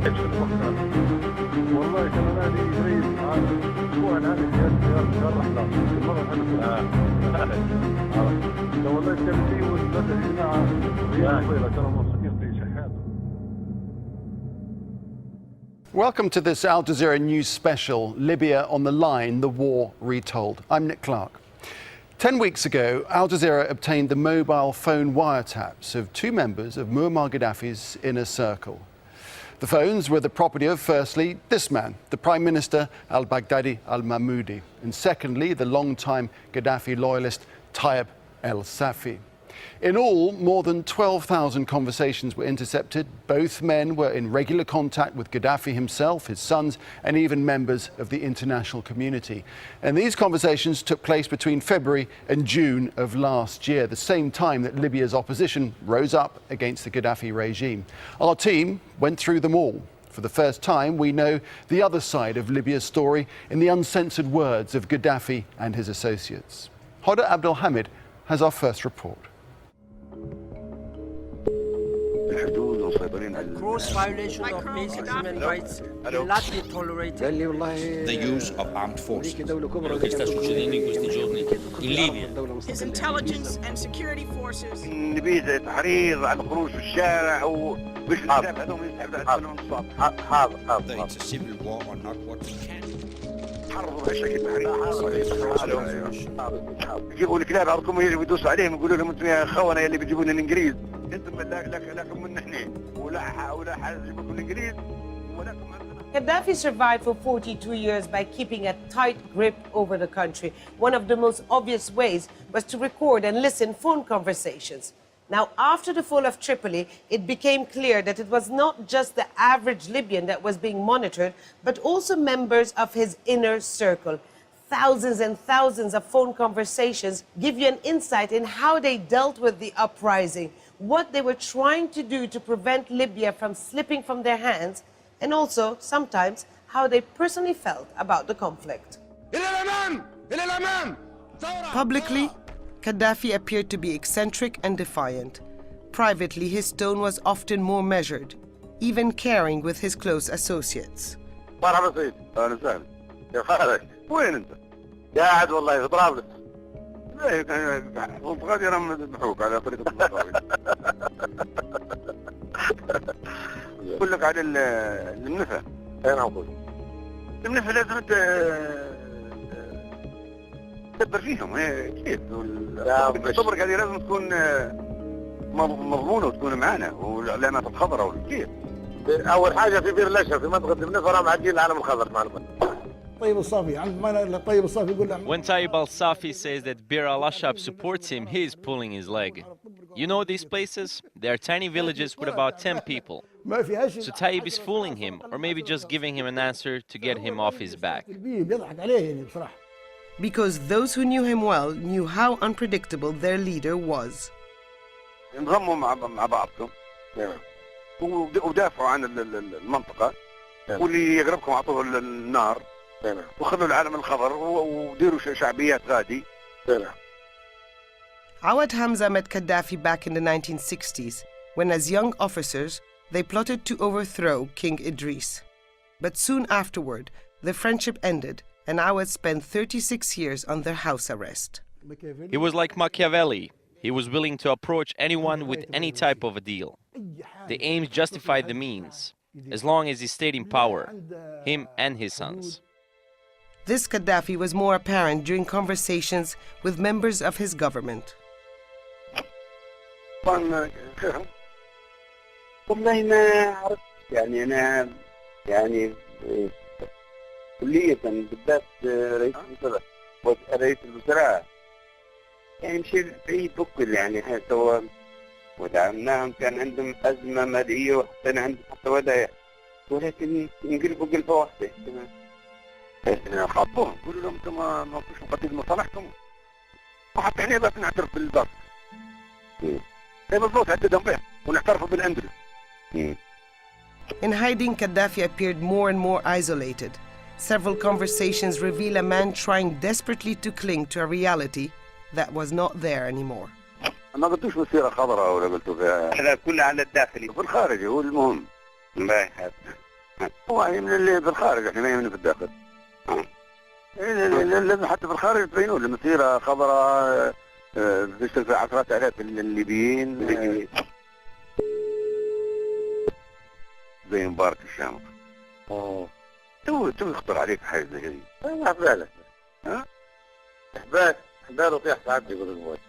ايش المختار؟ والله كان نادي قريب اسبوع الان شرح له المره لو والله التمثيل والبدل هنا رياض ترى موثوقين في شحاته. Welcome to this Al Jazeera news special, Libya on the Line, the War Retold. I'm Nick Clark. 10 weeks ago, Al Jazeera obtained the mobile phone wiretaps of two members of Muammar Gaddafi's inner circle. The phones were the property of, firstly, this man, the Prime Minister al-Baghdadi al-Mahmoudi, and secondly, the longtime Gaddafi loyalist Tayyip el-Safi. In all, more than 12,000 conversations were intercepted. Both men were in regular contact with Gaddafi himself, his sons, and even members of the international community. And these conversations took place between February and June of last year, the same time that Libya's opposition rose up against the Gaddafi regime. Our team went through them all. For the first time, we know the other side of Libya's story in the uncensored words of Gaddafi and his associates. Hoda Abdelhamid has our first report. Gross violation of basic human rights will not be tolerated. The use of armed forces. Quello che sta succedendo in questi giorni in Libia. His intelligence and security forces. نبيذ تحريض على الخروج في الشارع وباش الشباب هذوم يستعبدوا عنهم Whether it's a civil war or not, what we can do. حرضوا بشكل يجيبوا الكلاب عندكم يدوسوا عليهم يقولوا لهم انتم يا خونه اللي بتجيبون الانجليز انتم لكم من احنا ولا حاجه يجيبوا الانجليز ولكم. Gaddafi survived for 42 years by keeping a tight grip over the country. One of the most obvious ways was to record and listen phone conversations. Now, after the fall of Tripoli, it became clear that it was not just the average Libyan that was being monitored, but also members of his inner circle. Thousands and thousands of phone conversations give you an insight in how they dealt with the uprising, what they were trying to do to prevent Libya from slipping from their hands, and also, sometimes, how they personally felt about the conflict. Publicly, Gaddafi appeared to be eccentric and defiant. Privately, his tone was often more measured, even caring with his close associates. مرحبا سيد، اهلا وسهلا. يا خالد، وين انت؟ قاعد والله في طرابلس. كنت غادي انا مضحوك على طريقة الطرابلس. اقول لك على المنفى. اين اقول؟ المنفى لازم انت تدبر فيهم كيف الصبر هذه لازم تكون مضمونه وتكون معانا والاعلانات الخضراء والكيف. اول حاجه في بير الاشهر في منطقه المنفى معدين العلم الخضر معلومات. طيب الصافي عندما طيب الصافي يقول When Tayyip al-Safi says that Bir al-Ashab supports him, he is pulling his leg. You know these places? They are tiny villages with about 10 people. So Tayyip is fooling him, or maybe just giving him an answer to get him off his back. Because those who knew him well knew how unpredictable their leader was. انضموا مع بعضكم ودافعوا عن المنطقة واللي يقربكم اعطوه النار وخلوا العالم الخضر وديروا شعبيات غادي. Awad Hamza met Gaddafi back in the 1960s when, as young officers, they plotted to overthrow King Idris. But soon afterward, the friendship ended and Awad spent 36 years under house arrest. He was like Machiavelli. He was willing to approach anyone with any type of a deal. The aims justified the means, as long as he stayed in power, him and his sons. This Gaddafi was more apparent during conversations with members of his government. والله ما عرفت يعني أنا كلية بالذات رئيس الوزراء يعني مشي بعيد بكل يعني حتى ودعمناهم كان عندهم أزمة مالية وحتى عندهم حتى ودايع ولكن ينقلبوا قلبة واحدة خاطبوهم قولوا لهم انتم ما فيش مقدم مصالحكم وحتى احنا بس نعترف بالباطل. اي بالضبط هددهم به ونعترفوا بالاندلس. In hiding, Gaddafi appeared more and more isolated. Several conversations reveal a man trying desperately to cling to a reality that was not there anymore. ما قلتوش مسيرة خضراء ولا قلتوا فيها. هذا كله على الداخلي وفي الخارجي هو المهم. هو من اللي في الخارج، احنا ما يهمنا في الداخل. لازم حتى في الخارج تبينوا المسيرة خضراء، بيشتغل في 10,000 الليبيين زي مبارك الشامخ. تو يخطر عليك حاجة زي كذي. ما في بالك. ها؟ احبال وطيح ساعات يقول الموت.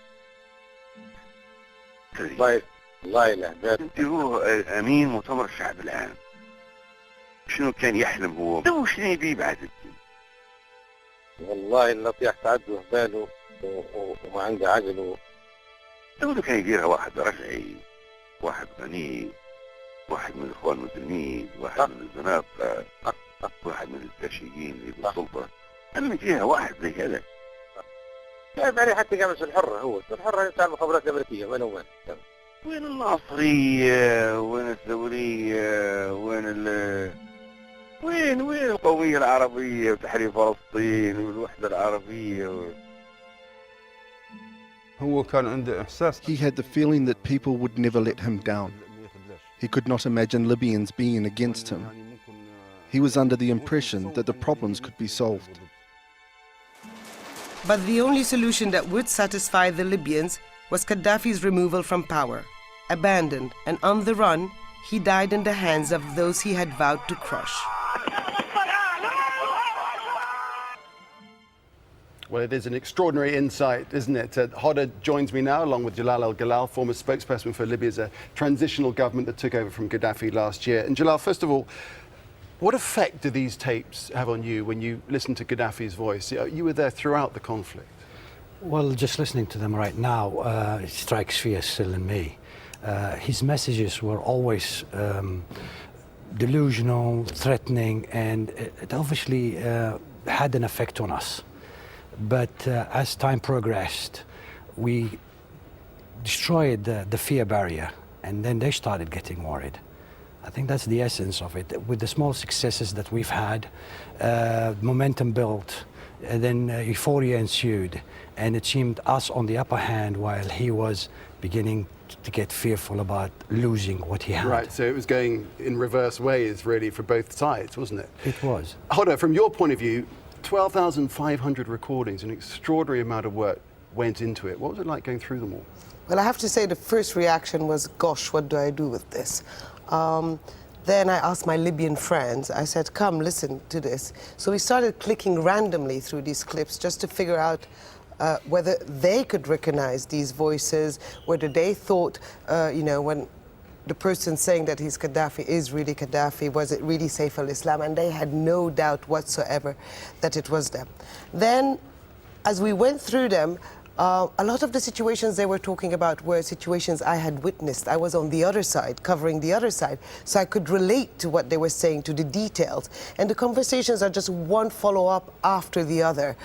والله الاحبال. انت هو امين مؤتمر الشعب العام. شنو كان يحلم هو؟ تو شنو يبي بعد؟ والله اللي طيح ساعات باله وما عنده عقل. تو كان يديرها واحد رجعي، واحد غني، واحد من الاخوان المسلمين، واحد من الزناقة، واحد من الفاشيين اللي بالسلطة. اما فيها واحد زي هذا. لا عليه حتى قامش الحرة، هو الحرة بتاع المخابرات الامريكية وين وين؟ وين الناصرية؟ وين الثورية؟ وين القومية العربية وتحرير فلسطين والوحدة العربية؟ هو كان عنده إحساس. He had the feeling that people would never let him down. He could not imagine Libyans being against him. He was under the impression that the problems could be solved. But the only solution that would satisfy the Libyans was Gaddafi's removal from power. Abandoned and on the run, he died in the hands of those he had vowed to crush. Well, it is an extraordinary insight, isn't it? Hoda joins me now, along with Jalal al-Galal, former spokesperson for Libya's transitional government that took over from Gaddafi last year. And Jalal, first of all, what effect do these tapes have on you when you listen to Gaddafi's voice? You were there throughout the conflict. Well, just listening to them right now, it strikes fear still in me. His messages were always delusional, threatening, and it obviously had an effect on us. But as time progressed, we destroyed the fear barrier, and then they started getting worried. I think that's the essence of it. With the small successes that we've had, momentum built, then euphoria ensued, and it seemed us on the upper hand while he was beginning to get fearful about losing what he had. Right, so it was going in reverse ways, really, for both sides, wasn't it? It was. Hoda, from your point of view, 12,500 recordings, an extraordinary amount of work went into it. What was it like going through them all? Well, I have to say the first reaction was, gosh, what do I do with this? Then I asked my Libyan friends, I said, come, listen to this. So we started clicking randomly through these clips just to figure out whether they could recognize these voices, whether they thought, you know, when the person saying that he's Gaddafi is really Gaddafi, was it really Saif al-Islam? And they had no doubt whatsoever that it was them. Then, as we went through them, a lot of the situations they were talking about were situations I had witnessed. I was on the other side, covering the other side, so I could relate to what they were saying, to the details. And the conversations are just one follow-up after the other.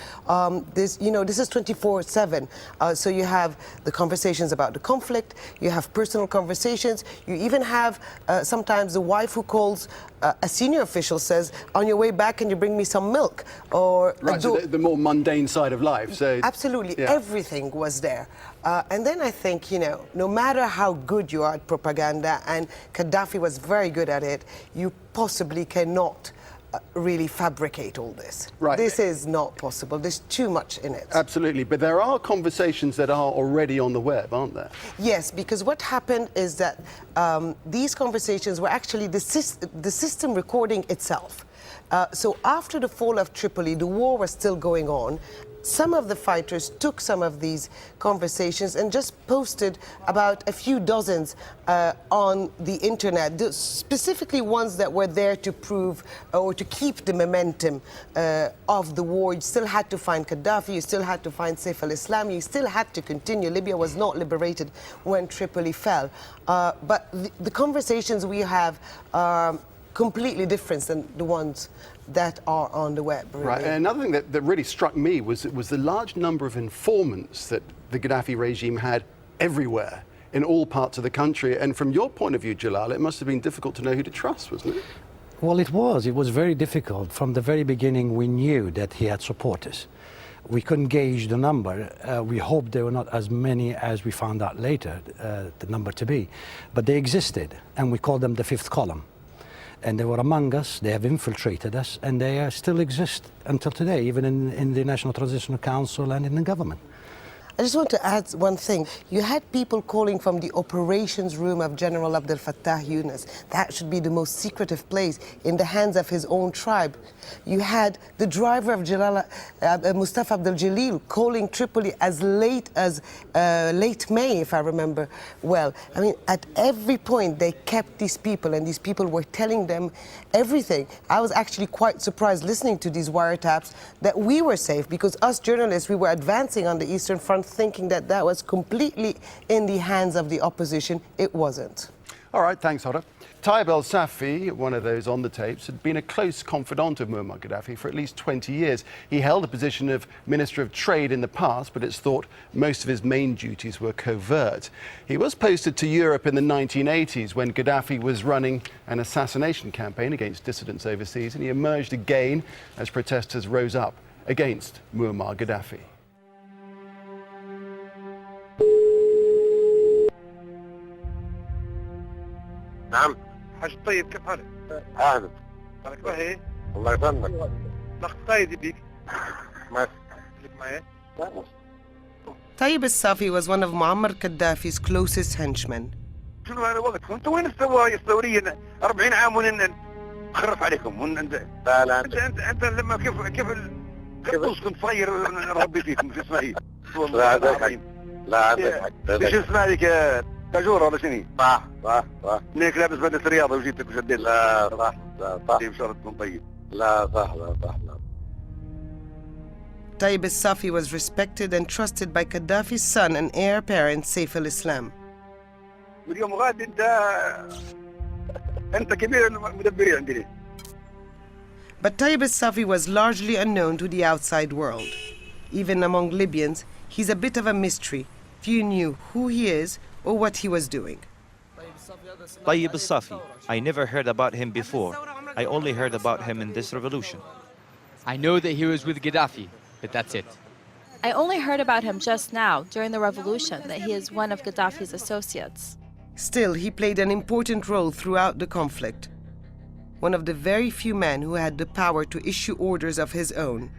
This is 24/7. So you have the conversations about the conflict, you have personal conversations, you even have sometimes the wife who calls a senior official, says, on your way back, can you bring me some milk? Or right, so the more mundane side of life. So absolutely, yeah. Everything was there. And then I think, you know, no matter how good you are at propaganda, and Gaddafi was very good at it, you possibly cannot really fabricate all this. Right. This is not possible. There's too much in it. Absolutely. But there are conversations that are already on the web, aren't there? Yes, because what happened is that these conversations were actually the system recording itself. So after the fall of Tripoli, the war was still going on. Some of the fighters took some of these conversations and just posted about a few dozens on the internet, specifically ones that were there to prove or to keep the momentum of the war. You still had to find Gaddafi, you still had to find Saif al-Islam, you still had to continue. Libya was not liberated when Tripoli fell. But the conversations we have are completely different than the ones that are on the web. Really. Right, and another thing that really struck me was the large number of informants that the Gaddafi regime had everywhere, in all parts of the country. And from your point of view, Jalal, it must have been difficult to know who to trust, wasn't it? Well, it was. It was very difficult. From the very beginning, we knew that he had supporters. We couldn't gauge the number. We hoped there were not as many as we found out later, the number to be. But they existed, and we called them the fifth column. and they were among us, they have infiltrated us, and they still exist until today, even in the National Transitional Council and in the government. I just want to add one thing. You had people calling from the operations room of General Abdel Fattah Yunus. That should be the most secretive place in the hands of his own tribe. You had the driver of Mustafa Abdel Jalil calling Tripoli as late May, if I remember well. I mean, at every point they kept these people, and these people were telling them everything. I was actually quite surprised listening to these wiretaps that we were safe, because us journalists, we were advancing on the Eastern Front thinking that that was completely in the hands of the opposition. It wasn't. All right, thanks, Hoda. Taib el-Safi, one of those on the tapes, had been a close confidant of Muammar Gaddafi for at least 20 years. He held a position of Minister of Trade in the past, but it's thought most of his main duties were covert. He was posted to Europe in the 1980s when Gaddafi was running an assassination campaign against dissidents overseas, and he emerged again as protesters rose up against Muammar Gaddafi. نعم حاج طيب كيف حالك؟ أهلا حالك باهي؟ الله يسلمك الأخ سعيد يبيك ماشي خليك معي Taib al-Safi was one of Muammar Gaddafi's closest henchmen. شنو هذا وقت؟ أنت وين الثوريين 40 عام ونخرف عليكم لا لا أنت لما كيف تسكن صغير نربي فيكم شو اسمها هي؟ لا عندك لا عندك حق ايش اسمها هذيك تاجورة ولا شنو؟ صح منك لابس بدلة الرياضة وجيتك وشديت لا صح بشرطكم طيب لا صح Taib al-Safi was respected and trusted by Gaddafi's son and heir apparent Saif al-Islam. واليوم غادي أنت كبير المدبرين عندي. But Taib al-Safi was largely unknown to the outside world. Even among Libyans, he's a bit of a mystery. Few knew who he is or what he was doing. Taib al-Safi, I never heard about him before. I only heard about him in this revolution. I know that he was with Gaddafi, but that's it. I only heard about him just now, during the revolution, that he is one of Gaddafi's associates. Still, he played an important role throughout the conflict. One of the very few men who had the power to issue orders of his own.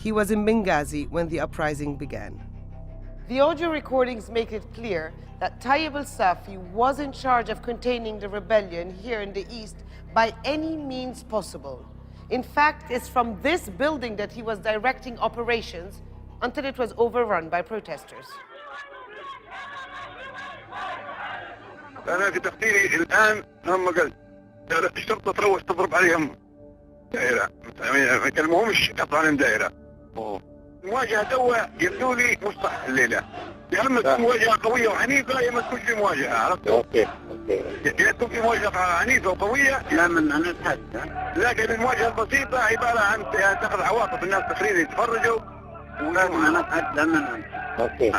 He was in Benghazi when the uprising began. The audio recordings make it clear that Taib al-Safi was in charge of containing the rebellion here in the east by any means possible. In fact, it's from this building that he was directing operations until it was overrun by protesters. أنا في تقديري الآن هم قال الشرطة تروح تضرب عليهم دائرة ما يكلمهمش قطعا عن دائرة. المواجهة توا يبدو لي مش صح الليلة. يا اما تكون مواجهة قوية وعنيفة يا اما تكون في مواجهة عرفت؟ اوكي. يا تكون في مواجهة عنيفة وقوية لا من أنا أتحدث. لكن المواجهة البسيطة عبارة عن تأخذ عواطف الناس تقريبا يتفرجوا أنا أتحدث من اوكي.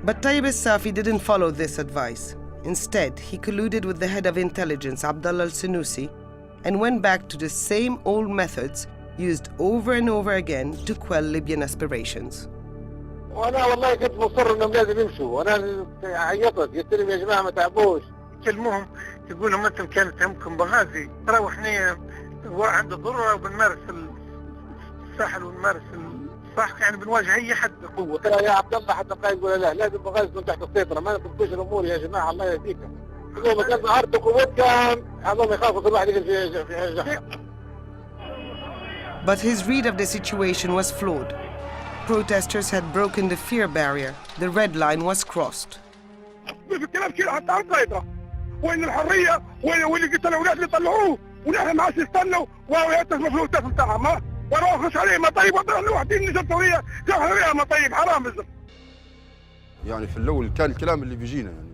But Taib al-Safi didn't follow this advice. Instead, he colluded with the head of intelligence, Abdullah al-Sanusi, and went back to the same old methods used over and over again to quell Libyan aspirations. وانا والله كنت مصر انهم لازم يمشوا وانا عيطت قلت لهم يا جماعه ما تعبوش كلموهم يقول لهم انتم كانت تهمكم بغازي ترى احنا عند الضروره وبنمارس الساحل ونمارس الصح يعني بنواجه اي حد بقوه ترى يا عبد الله حتى قايد يقول لا لازم بغازي تكون تحت السيطره ما نفكوش الامور يا جماعه الله يهديكم يقولوا كان ظهرتوا قوتكم هذول يخافوا كل واحد يقول في جحر. But his read of the situation was flawed. Protesters had broken the fear barrier. The red line was crossed. وين الحريه وين اللي قتلوا ولاد اللي طلعوه ونحن ما عادش نستنوا ويعتزموا في الوقت بتاعهم ما واروح عليه ما طيب واحدين نجم سويه جوهريه ما طيب حرام بالضبط. يعني في الاول كان الكلام اللي بيجينا يعني.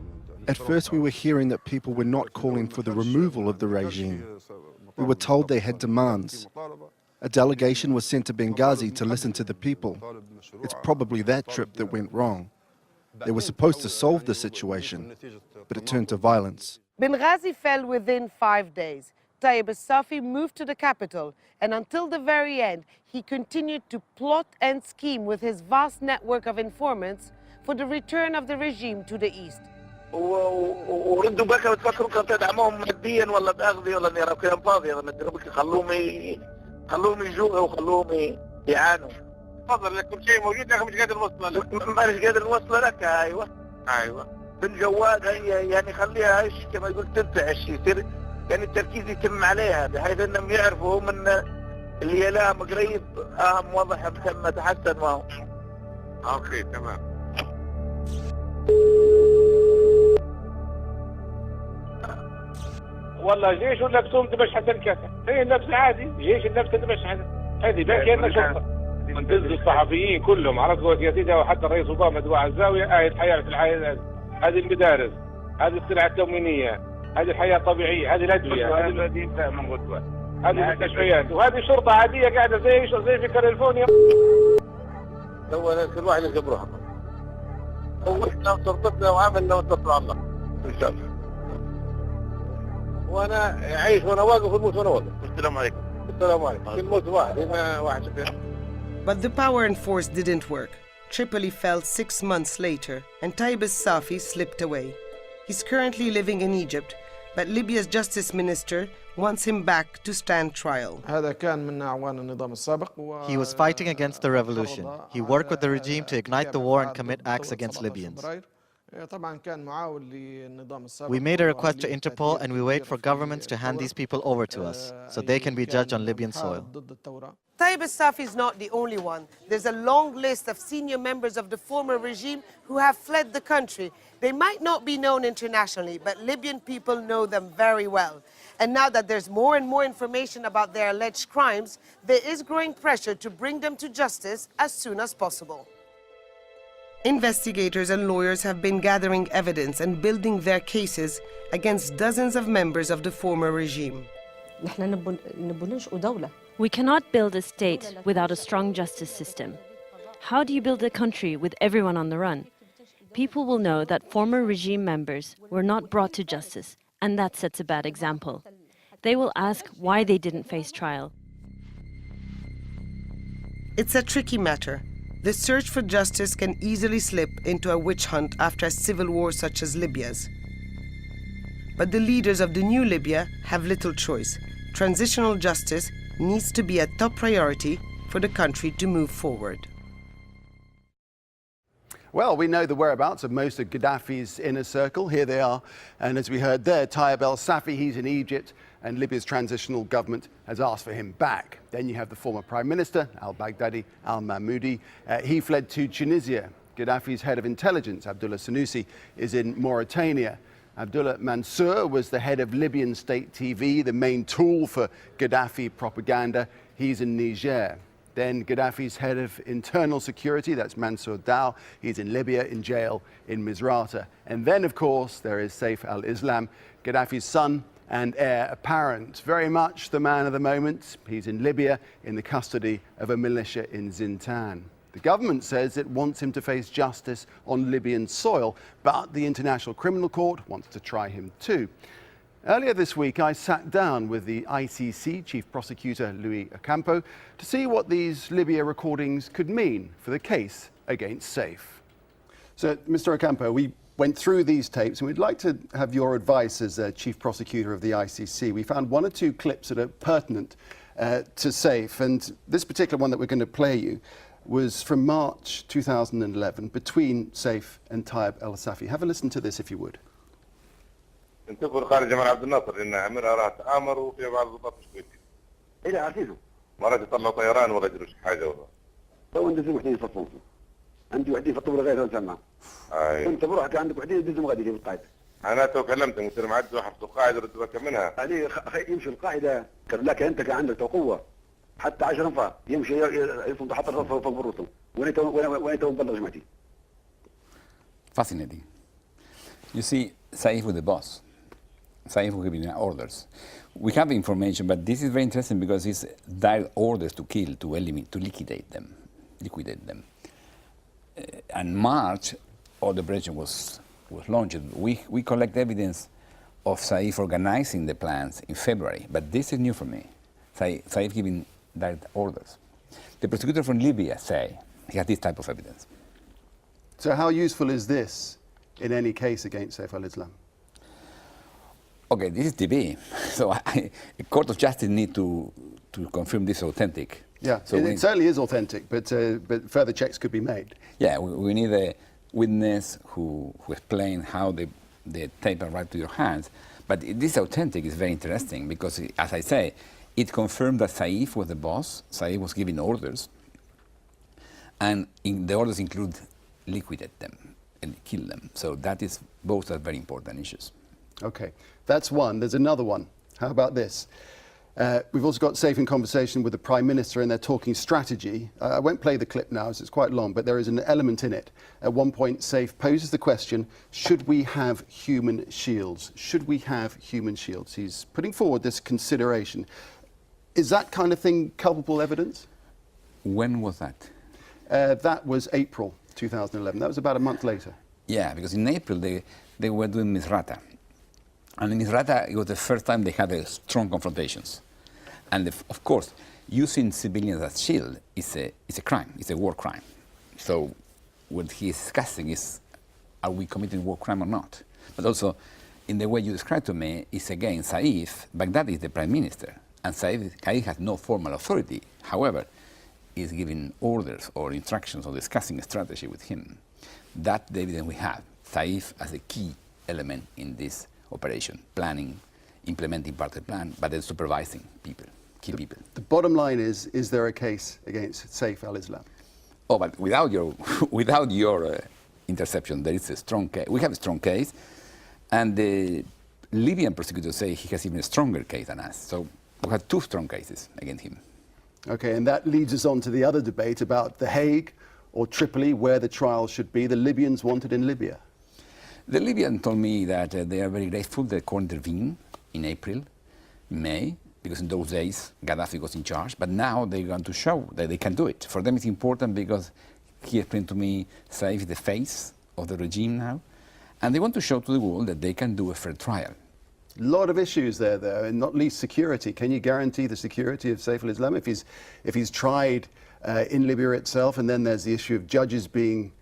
At first we were hearing that people were not calling for the removal of the regime. We were told they had demands. A delegation was sent to Benghazi to listen to the people. It's probably that trip that went wrong. They were supposed to solve the situation, but it turned to violence. Benghazi fell within 5 days. Taib al-Safi moved to the capital, and until the very end, he continued to plot and scheme with his vast network of informants for the return of the regime to the east. وردوا بك بتفكروا كيف تدعموهم ماديا ولا بأغذية ولا نيرة كلام فاضي. هذا بك خلوهم يجوعوا وخلوهم يعانوا. تفضل لك كل شيء موجود لكن مش قادر نوصله لك. مش قادر نوصله لك. ايوه بالجوال هي يعني خليها ايش كما يقول تنتعش يصير يعني التركيز يتم عليها بحيث انهم يعرفوا هم ان اللي لهم قريب اهم وضع تم تحسن معهم. اوكي تمام. والله جيش ولا بسوم تبش حتى الكاسة هي النفس عادي جيش النفس تبش هذه باقي لنا شرطة منتزل الصحفيين كلهم عرفت قوات وحتى الرئيس اوباما دعا على الزاوية الحياة في الحياة هذه المدارس هذه السلع التموينية هذه الحياة الطبيعية هذه الأدوية هذه من غدوة هذه المستشفيات وهذه شرطة عادية قاعدة زي في كاليفورنيا. هو كل واحد يجيب روحه وإحنا وشرطتنا وعملنا وتطلع الله إن شاء الله. وانا عايش وانا واقف ونموت وانا واقف. السلام عليكم. السلام عليكم. الموت واحد ما واحد شفيع. But the power and force didn't work. Tripoli fell 6 months later and Taibas Safi slipped away. He's currently living in Egypt, but Libya's justice minister wants him back to stand trial. He was fighting against the revolution. He worked with the regime to ignite the war and commit acts against Libyans. We made a request to Interpol and we wait for governments to hand these people over to us so they can be judged on Libyan soil. Taibas Safi is not the only one. There's a long list of senior members of the former regime who have fled the country. They might not be known internationally, but Libyan people know them very well. And now that there's more and more information about their alleged crimes, there is growing pressure to bring them to justice as soon as possible. Investigators and lawyers have been gathering evidence and building their cases against dozens of members of the former regime. We cannot build a state without a strong justice system. How do you build a country with everyone on the run? People will know that former regime members were not brought to justice, and that sets a bad example. They will ask why they didn't face trial. It's a tricky matter. The search for justice can easily slip into a witch hunt after a civil war such as Libya's. But the leaders of the new Libya have little choice. Transitional justice needs to be a top priority for the country to move forward. Well, we know the whereabouts of most of Gaddafi's inner circle. Here they are. And as we heard there, Taib el-Safi, he's in Egypt, and Libya's transitional government has asked for him back. Then you have the former Prime Minister, al-Baghdadi, al-Mahmoudi. He fled to Tunisia. Gaddafi's head of intelligence, Abdullah Sanusi, is in Mauritania. Abdullah Mansour was the head of Libyan state TV, the main tool for Gaddafi propaganda. He's in Niger. Then Gaddafi's head of internal security, that's Mansour Dao. He's in Libya, in jail in Misrata. And then, of course, there is Saif al-Islam, Gaddafi's son and heir apparent. Very much the man of the moment. He's in Libya in the custody of a militia in Zintan. The government says it wants him to face justice on Libyan soil, but the International Criminal Court wants to try him too. Earlier this week, I sat down with the ICC Chief Prosecutor Luis Ocampo to see what these Libya recordings could mean for the case against Saif. So, Mr. Ocampo, we went through these tapes and we'd like to have your advice as Chief Prosecutor of the ICC. We found one or two clips that are pertinent to Saif, and this particular one that we're going to play you was from March 2011 between Saif and Taib el-Safi. Have a listen to this if you would. انتظر خارج جمال عبد الناصر ان اميرها راح تآمر وفي بعض الضباط مش كويسين. ايه ده عارفينه. مرات يطلعوا طيران ولا يدروا حاجه والله. تو انت وحدين يفطروا. عندي وحدين يفطروا غير سمع. اي. انت بروح كان عندك وحدين يدزم غادي في القاعده. انا تو كلمت مصير معد واحد في القاعده رد بك منها. عليه يمشي القاعده لكن انت كان عندك قوه حتى 10 انفار يمشي يفضل حتى فوق بروسهم. وين تو مبلغ جماعتي. Fascinating. You see, Saif was the boss. Saif was giving orders. We have information, but this is very interesting because it's direct orders to kill, to eliminate, to liquidate them. And March, all the operation was launched. We collect evidence of Saif organizing the plans in February, but this is new for me. Saif giving direct orders. The prosecutor from Libya say he has this type of evidence. So how useful is this in any case against Saif al-Islam? Okay, this is TV, so a court of justice need to confirm this authentic. Yeah, so it certainly is authentic, but further checks could be made. Yeah, we need a witness who explain how the tape arrived to your hands. But this authentic is very interesting because, as I say, it confirmed that Saif was the boss. Saif was giving orders, and the orders include liquidate them and kill them. So that is both are very important issues. Okay, that's one. There's another one. How about this? We've also got Saif in conversation with the Prime Minister, and they're talking strategy. I won't play the clip now, as it's quite long, but there is an element in it. At one point, Saif poses the question, should we have human shields? Should we have human shields? He's putting forward this consideration. Is that kind of thing culpable evidence? When was that? That was April 2011. That was about a month later. Yeah, because in April, they were doing Misrata. And in Misrata, it was the first time they had strong confrontations. And of course, using civilians as shield is a crime. It's a war crime. So what he is discussing is, are we committing war crime or not? But also, in the way you described to me, is again Saif. Baghdad is the prime minister, and Saif has no formal authority. However, is giving orders or instructions or discussing a strategy with him. That's the evidence we have. Saif as a key element in this operation, planning, implementing part of the plan, but then supervising people, key people. The bottom line is there a case against Saif al-Islam? Oh, but without your interception, there is a strong case. We have a strong case, and the Libyan prosecutors say he has even a stronger case than us. So we have two strong cases against him. Okay, and that leads us on to the other debate about The Hague or Tripoli, where the trial should be. The Libyans wanted in Libya. The Libyans told me that they are very grateful that the court intervened in April, May, because in those days Gaddafi was in charge, but now they're going to show that they can do it. For them it's important because he explained to me Saif is the face of the regime now, and they want to show to the world that they can do a fair trial. A lot of issues there, though, and not least security. Can you guarantee the security of Saif al-Islam if he's tried in Libya itself, and then there's the issue of judges being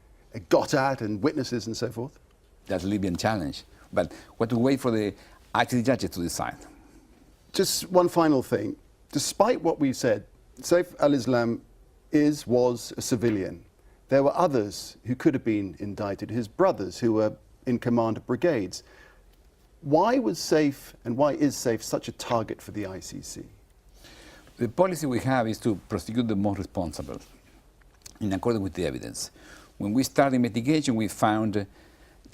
got at and witnesses and so forth? That's a Libyan challenge. But what to wait for the actual judges to decide. Just one final thing. Despite what we've said, Saif al-Islam was a civilian. There were others who could have been indicted, his brothers who were in command of brigades. Why was Saif, and why is Saif such a target for the ICC? The policy we have is to prosecute the most responsible in accordance with the evidence. When we started the investigation, we found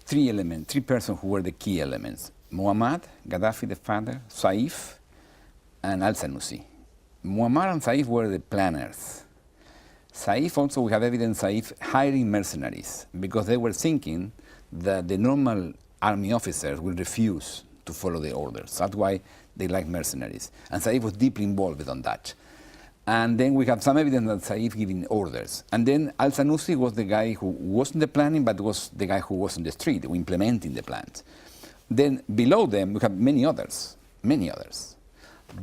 three persons who were the key elements. Muammar, Gaddafi the father, Saif, and al-Sanusi. Muammar and Saif were the planners. Saif also, we have evidence Saif hiring mercenaries because they were thinking that the normal army officers will refuse to follow the orders. That's why they like mercenaries. And Saif was deeply involved on that. And then we have some evidence that Saif giving orders. And then al-Sanusi was the guy who wasn't the planning, but was the guy who was on the street, who implementing the plans. Then below them, we have many others.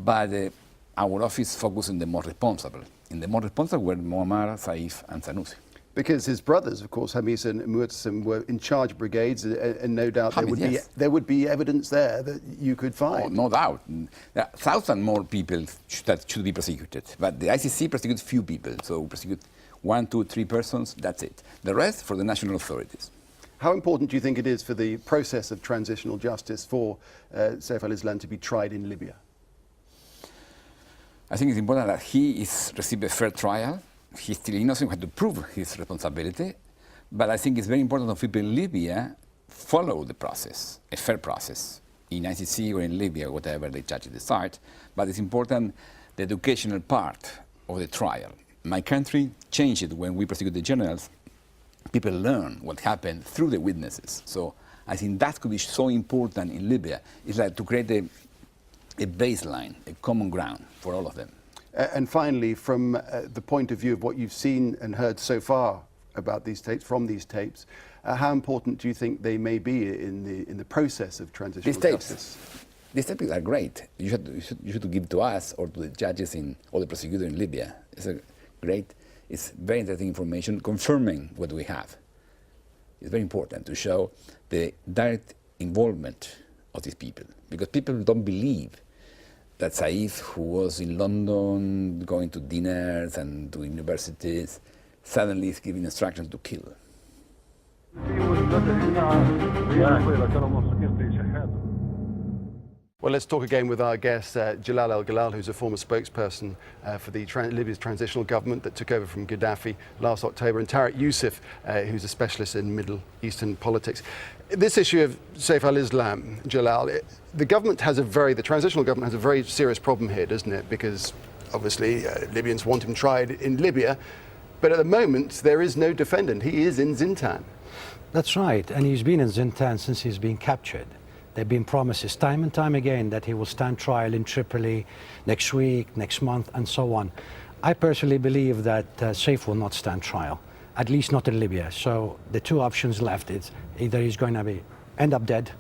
But our office focused on the more responsible. In the more responsible were Muammar, Saif, and Sanusi. Because his brothers, of course, Hamis and Mu'tasim, were in charge of brigades, and no doubt there would be evidence there that you could find. Oh, no doubt. There are 1,000 more people that should be prosecuted. But the ICC prosecutes few people, so we prosecute 1, 2, 3 persons, that's it. The rest for the national authorities. How important do you think it is for the process of transitional justice for Saif al-Islam to be tried in Libya? I think it's important that he receive a fair trial. He's still innocent, we have to prove his responsibility. But I think it's very important that people in Libya follow the process, a fair process, in ICC or in Libya, whatever the judges decide. But it's important the educational part of the trial. My country changed it when we prosecuted the generals. People learn what happened through the witnesses. So I think that could be so important in Libya. It's like to create a baseline, a common ground for all of them. And finally, from the point of view of what you've seen and heard so far about these tapes, from these tapes, how important do you think they may be in the process of transitional justice? These tapes are great. You should give to us or to the judges or the prosecutor in Libya. It's very interesting information confirming what we have. It's very important to show the direct involvement of these people, because people don't believe that Saif, who was in London going to dinners and to universities, suddenly is giving instructions to kill. Well, let's talk again with our guest, Jalal El-Galal, who's a former spokesperson for the Libya's transitional government that took over from Gaddafi last October, and Tarek Youssef, who's a specialist in Middle Eastern politics. This issue of Saif al-Islam, Jalal, the transitional government has a very serious problem here, doesn't it? Because obviously Libyans want him tried in Libya, but at the moment there is no defendant. He is in Zintan. That's right, and he's been in Zintan since he's been captured. There have been promises time and time again that he will stand trial in Tripoli next week, next month, and so on. I personally believe that Saif will not stand trial, at least not in Libya. So the two options left is either he's going to end up dead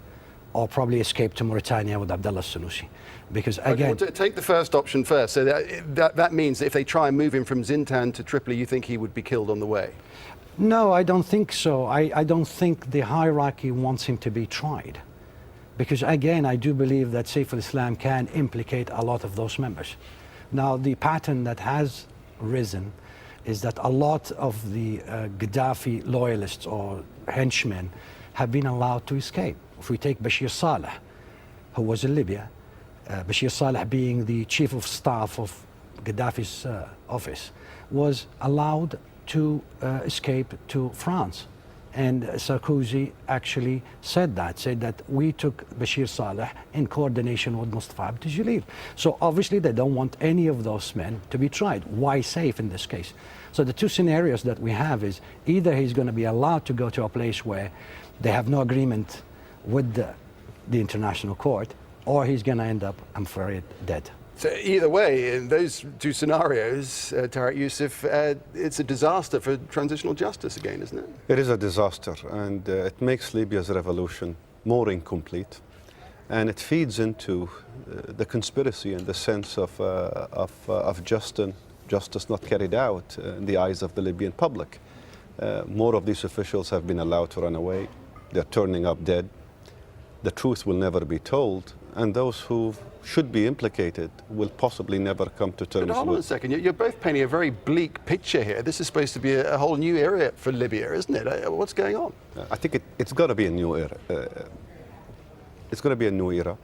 or probably escape to Mauritania with Abdullah Sanusi. Because again... Okay, well, take the first option first. So that means that if they try and move him from Zintan to Tripoli, you think he would be killed on the way? No, I don't think so. I don't think the hierarchy wants him to be tried. Because again, I do believe that Saif al-Islam can implicate a lot of those members. Now, the pattern that has risen is that a lot of the Gaddafi loyalists or henchmen have been allowed to escape. If we take Bashir Saleh, who was in Libya, Bashir Saleh being the chief of staff of Gaddafi's office, was allowed to escape to France. And Sarkozy actually said that we took Bashir Saleh in coordination with Mustafa Abdel-Jalil. So obviously they don't want any of those men to be tried. Why Saif in this case? So the two scenarios that we have is either he's going to be allowed to go to a place where they have no agreement with the international court, or he's going to end up, I'm afraid, dead. So either way, in those two scenarios, Tarek Youssef, it's a disaster for transitional justice again, isn't it? It is a disaster, and it makes Libya's revolution more incomplete. And it feeds into the conspiracy and the sense of justice not carried out in the eyes of the Libyan public. More of these officials have been allowed to run away. They're turning up dead. The truth will never be told, and those who should be implicated will possibly never come to terms with. But hold on a second, you're both painting a very bleak picture here. This is supposed to be a whole new era for Libya, isn't it? What's going on? I think it's got to be a new era. It's going to be a new era.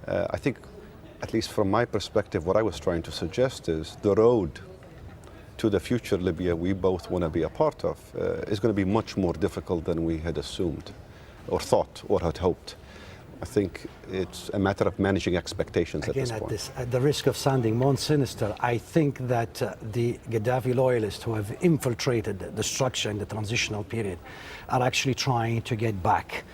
I think, at least from my perspective, what I was trying to suggest is the road to the future Libya we both want to be a part of is going to be much more difficult than we had assumed or thought or had hoped. I think it's a matter of managing expectations at this point. At the risk of sounding more sinister, I think that the Gaddafi loyalists who have infiltrated the structure in the transitional period are actually trying to get back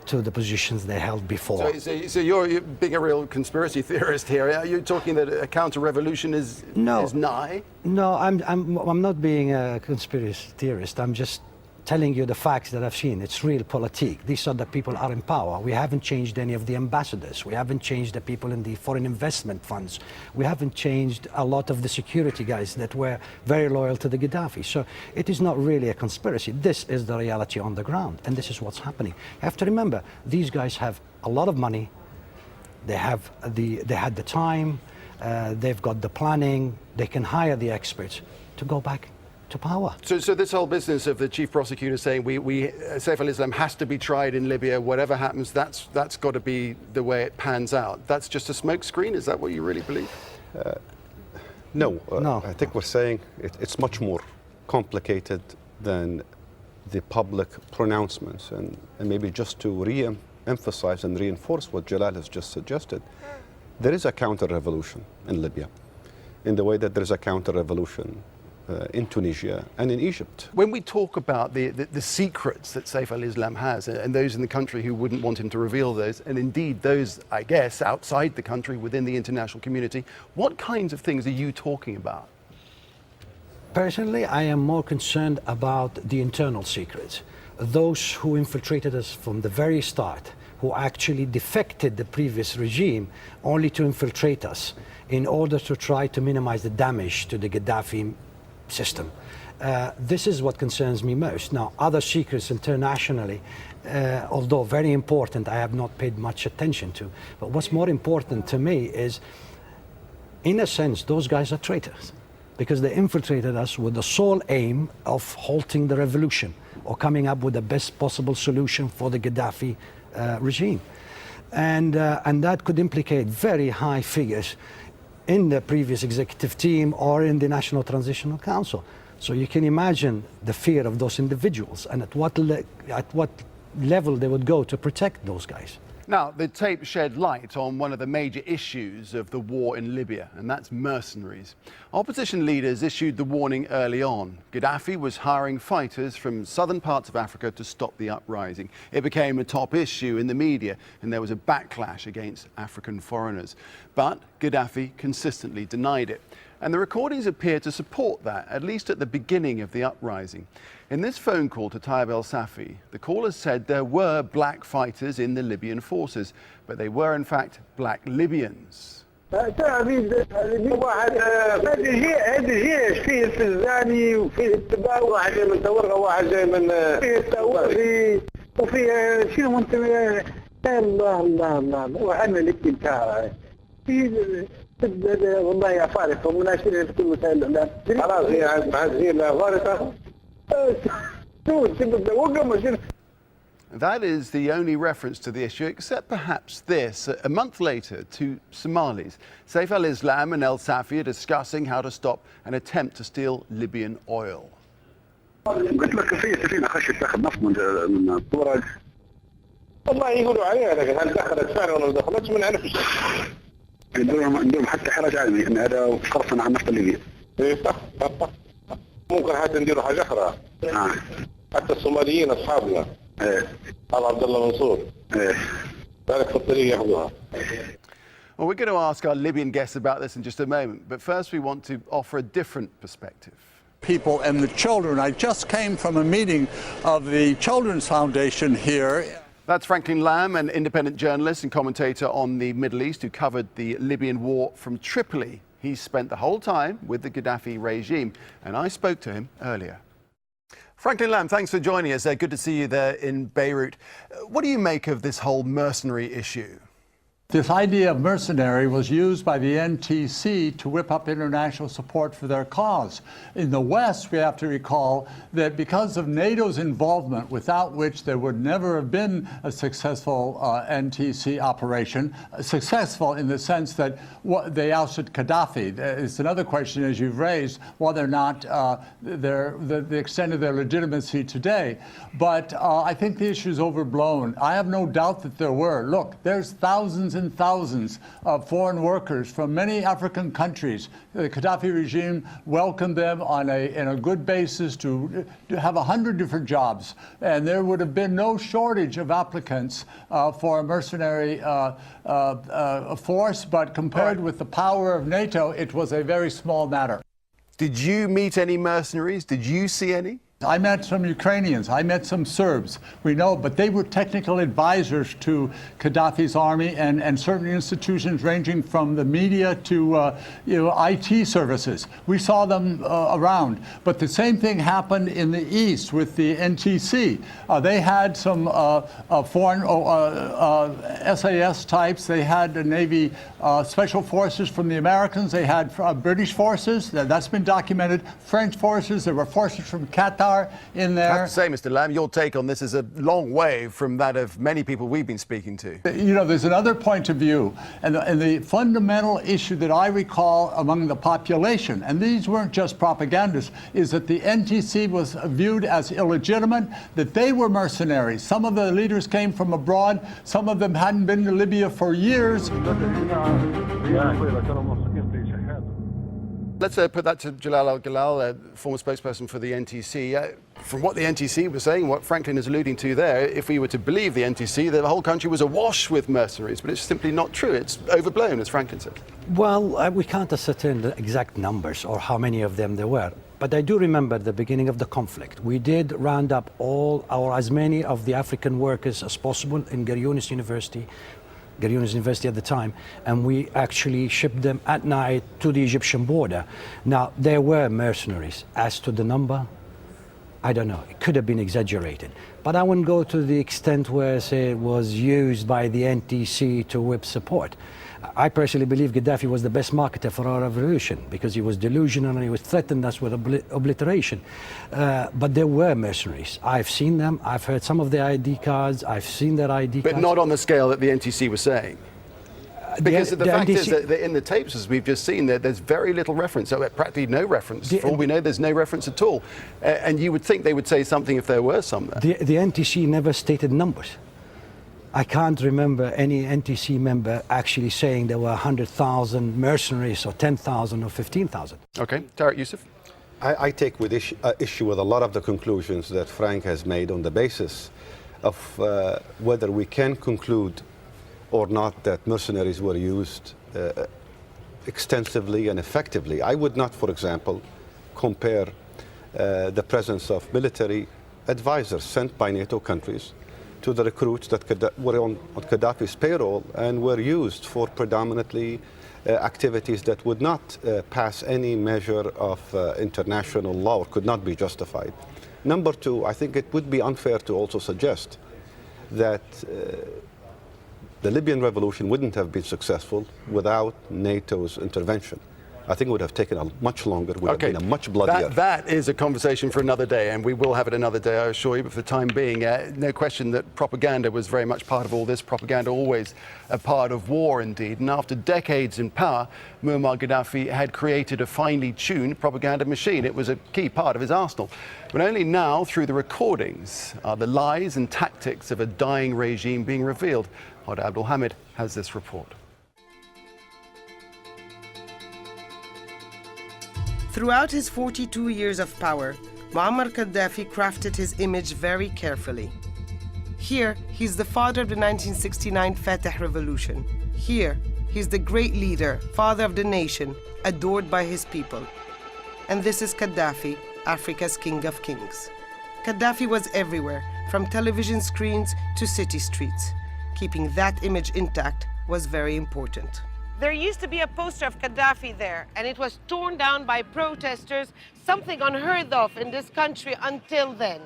to the positions they held before. So you're being a real conspiracy theorist here. Are you talking that a counter-revolution is nigh? No, I'm not being a conspiracy theorist. I'm just telling you the facts that I've seen. It's real politique. These are the people are in power. We haven't changed any of the ambassadors. We haven't changed the people in the foreign investment funds. We haven't changed a lot of the security guys that were very loyal to the Gaddafi. So it is not really a conspiracy. This is the reality on the ground, and this is what's happening. You have to remember, these guys have a lot of money. They had the time. They've got the planning. They can hire the experts to go back to power. So this whole business of the chief prosecutor saying Saif al-Islam has to be tried in Libya, whatever happens, that's got to be the way it pans out. That's just a smokescreen? Is that what you really believe? No. I think we're saying it's much more complicated than the public pronouncements. And maybe just to re-emphasize and reinforce what Jalal has just suggested, there is a counter-revolution in Libya, in the way that there is a counter-revolution in Tunisia and in Egypt. When we talk about the secrets that Saif al-Islam has, and those in the country who wouldn't want him to reveal those, and indeed those, I guess, outside the country within the international community, what kinds of things are you talking about? Personally, I am more concerned about the internal secrets. Those who infiltrated us from the very start, who actually defected the previous regime only to infiltrate us in order to try to minimize the damage to the Gaddafi system. This is what concerns me most. Now, other secrets internationally, although very important, I have not paid much attention to. But what's more important to me is, in a sense, those guys are traitors, because they infiltrated us with the sole aim of halting the revolution or coming up with the best possible solution for the Gaddafi regime. And that could implicate very high figures in the previous executive team or in the National Transitional Council. So you can imagine the fear of those individuals and at what level they would go to protect those guys. Now, the tape shed light on one of the major issues of the war in Libya, and that's mercenaries. Opposition leaders issued the warning early on. Gaddafi was hiring fighters from southern parts of Africa to stop the uprising. It became a top issue in the media, and there was a backlash against African foreigners. But Gaddafi consistently denied it. And the recordings appear to support that, at least at the beginning of the uprising. In this phone call to Tayyip el-Safi, the caller said there were black fighters in the Libyan forces, but they were in fact black Libyans. والله يا فارق ومناشرين في كل وسائل الاعلام خلاص هي فارقه That is the only reference to the issue, except perhaps this. A month later, two Somalis, Saif al-Islam and el-Safi, are discussing how to stop an attempt to steal Libyan oil. قلت لك في سفينه خشت تاخذ نفط من الطرق والله يقولوا عليها لكن هل دخلت فعلا ولا ما دخلتش ما نعرفش عندهم حتى حراج عالمي ان هذا قرصنه عن النفط الليبي. ايه صح ممكن حتى نديروا حاجه اخرى. حتى الصوماليين اصحابنا. ايه عبد الله منصور. ايه ذلك في الطريق ياخذوها. Well, we're going to ask our Libyan guests about this in just a moment, but first we want to offer a different perspective. People and the children. I just came from a meeting of the Children's Foundation here. That's Franklin Lamb, an independent journalist and commentator on the Middle East who covered the Libyan war from Tripoli. He spent the whole time with the Gaddafi regime, and I spoke to him earlier. Franklin Lamb, thanks for joining us. Good to see you there in Beirut. What do you make of this whole mercenary issue? This idea of mercenary was used by the NTC to whip up international support for their cause. In the West, we have to recall that because of NATO's involvement, without which there would never have been a successful NTC operation, successful in the sense that they ousted Gaddafi. It's another question, as you've raised, whether or not the extent of their legitimacy today. But I think the issue is overblown. I have no doubt that there were. Look, there's thousands and thousands of foreign workers from many African countries. The Gaddafi regime welcomed them on in a good basis to have 100 different jobs, and there would have been no shortage of applicants for a mercenary force, but compared with the power of NATO, it was a very small matter. Did you meet any mercenaries? Did you see any? I met some Ukrainians, I met some Serbs, we know, but they were technical advisors to Gaddafi's army and certain institutions ranging from the media to IT services. We saw them around. But the same thing happened in the East with the NTC. They had some foreign SAS types, they had the Navy special forces from the Americans, they had British forces, that's been documented, French forces, there were forces from Qatar in there. I have to say, Mr. Lamb, your take on this is a long way from that of many people we've been speaking to. You know, there's another point of view, and the fundamental issue that I recall among the population, and these weren't just propagandists, is that the NTC was viewed as illegitimate, that they were mercenaries. Some of the leaders came from abroad, some of them hadn't been to Libya for years. Let's put that to Jalal al-Galal, former spokesperson for the NTC. From what the NTC was saying, what Franklin is alluding to there, if we were to believe the NTC, the whole country was awash with mercenaries, but it's simply not true. It's overblown, as Franklin said. Well, we can't ascertain the exact numbers or how many of them there were. But I do remember the beginning of the conflict. We did round up as many of the African workers as possible in Gar Yunus University. Gariones University at the time, and we actually shipped them at night to the Egyptian border. Now, there were mercenaries. As to the number, I don't know. It could have been exaggerated. But I wouldn't go to the extent where, say, it was used by the NTC to whip support. I personally believe Gaddafi was the best marketer for our revolution because he was delusional and he was threatened us with obliteration. But there were mercenaries. I've seen them. I've heard some of their ID cards. I've seen their ID cards. But not on the scale that the NTC was saying. Because the fact is that in the tapes, as we've just seen, there's very little reference, so practically no reference. For all we know, there's no reference at all. And you would think they would say something if there were some there. The NTC never stated numbers. I can't remember any NTC member actually saying there were 100,000 mercenaries or 10,000 or 15,000. Okay, Tarek Youssef. I take with issue with a lot of the conclusions that Frank has made on the basis of whether we can conclude or not that mercenaries were used extensively and effectively. I would not, for example, compare the presence of military advisors sent by NATO countries to the recruits that were on Gaddafi's payroll and were used for predominantly activities that would not pass any measure of international law or could not be justified. Number two, I think it would be unfair to also suggest that the Libyan revolution wouldn't have been successful without NATO's intervention. I think it would have taken much longer, would have been a much bloodier. That is a conversation for another day, and we will have it another day, I assure you, but for the time being, no question that propaganda was very much part of all this. Propaganda always a part of war, indeed. And after decades in power, Muammar Gaddafi had created a finely tuned propaganda machine. It was a key part of his arsenal. But only now, through the recordings, are the lies and tactics of a dying regime being revealed. Hoda Abdul Hamid has this report. Throughout his 42 years of power, Muammar Gaddafi crafted his image very carefully. Here, he's the father of the 1969 Fatah Revolution. Here, he's the great leader, father of the nation, adored by his people. And this is Gaddafi, Africa's king of kings. Gaddafi was everywhere, from television screens to city streets. Keeping that image intact was very important. There used to be a poster of Gaddafi there, and it was torn down by protesters, something unheard of in this country until then.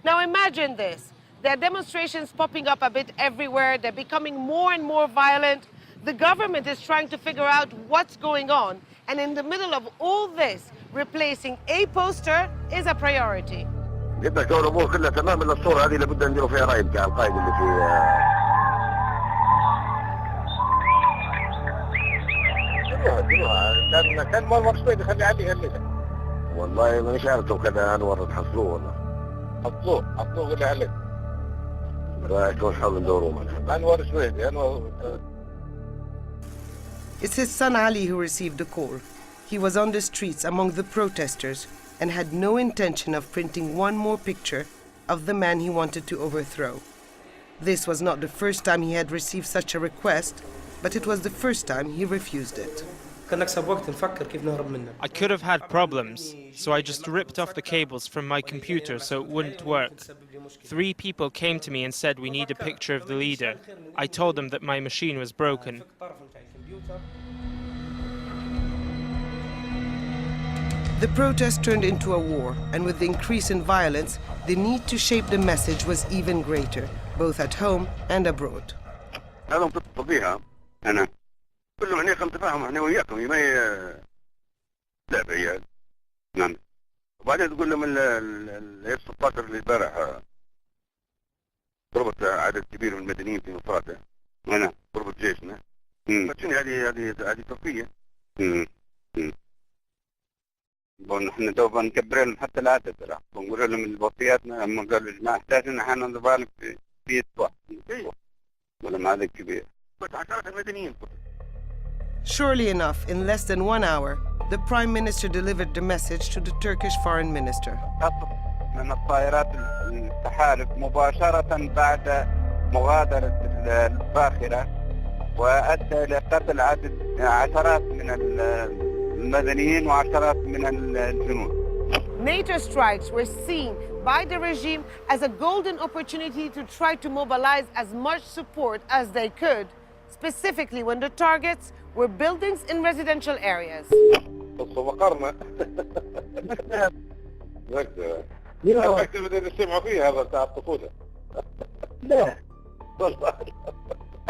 Now imagine this. There are demonstrations popping up a bit everywhere. They're becoming more and more violent. The government is trying to figure out what's going on. And in the middle of all this, replacing a poster is a priority. بدك تقول الامور كلها تمام الا الصوره هذه اللي بدنا نديروا فيها راي بتاع القائد اللي في كان مرمر شوي تخلي عليه هالليله والله مانيش عارف لو كان انور تحصلوه والله حطوه قول عليك رايك نحاول ندوروه معنا انور شوي انور. It's his son Ali who received the call. He was on the streets among the protesters and had no intention of printing one more picture of the man he wanted to overthrow. This was not the first time he had received such a request, but it was the first time he refused it. I could have had problems, so I just ripped off the cables from my computer so it wouldn't work. 3 people came to me and said we need a picture of the leader. I told them that my machine was broken. The protest turned into a war, and with the increase in violence, the need to shape the message was even greater, both at home and abroad. أنا كل من يقم تفاهم احنا وياكم ما لا بعياد نعم وبعدين تقول لهم ال 16 اللي البارح ضربت عدد كبير من المدنيين في مفراتة هنا ضربت جيشنا فتشني هذه ترفيه نحن دوبا نكبر لهم حتى العدد راح ونقول لهم الوفياتنا اما قالوا يا جماعه احتاجنا احنا نضرب لك في اسبوع ولا ما هذا كبير. Surely enough, in less than 1 hour, the Prime Minister delivered the message to the Turkish Foreign Minister. من الطائرات التحالف مباشرة بعد مغادرة الباخرة وأدى إلى قتل عشرات من المدنيين وعشرات من الجنود. NATO strikes were seen by the regime as a golden opportunity to try to mobilize as much support as they could, specifically when the targets were buildings in residential areas. المكتب اللي نستمعوا فيه هذا بتاع الطفولة. لا والله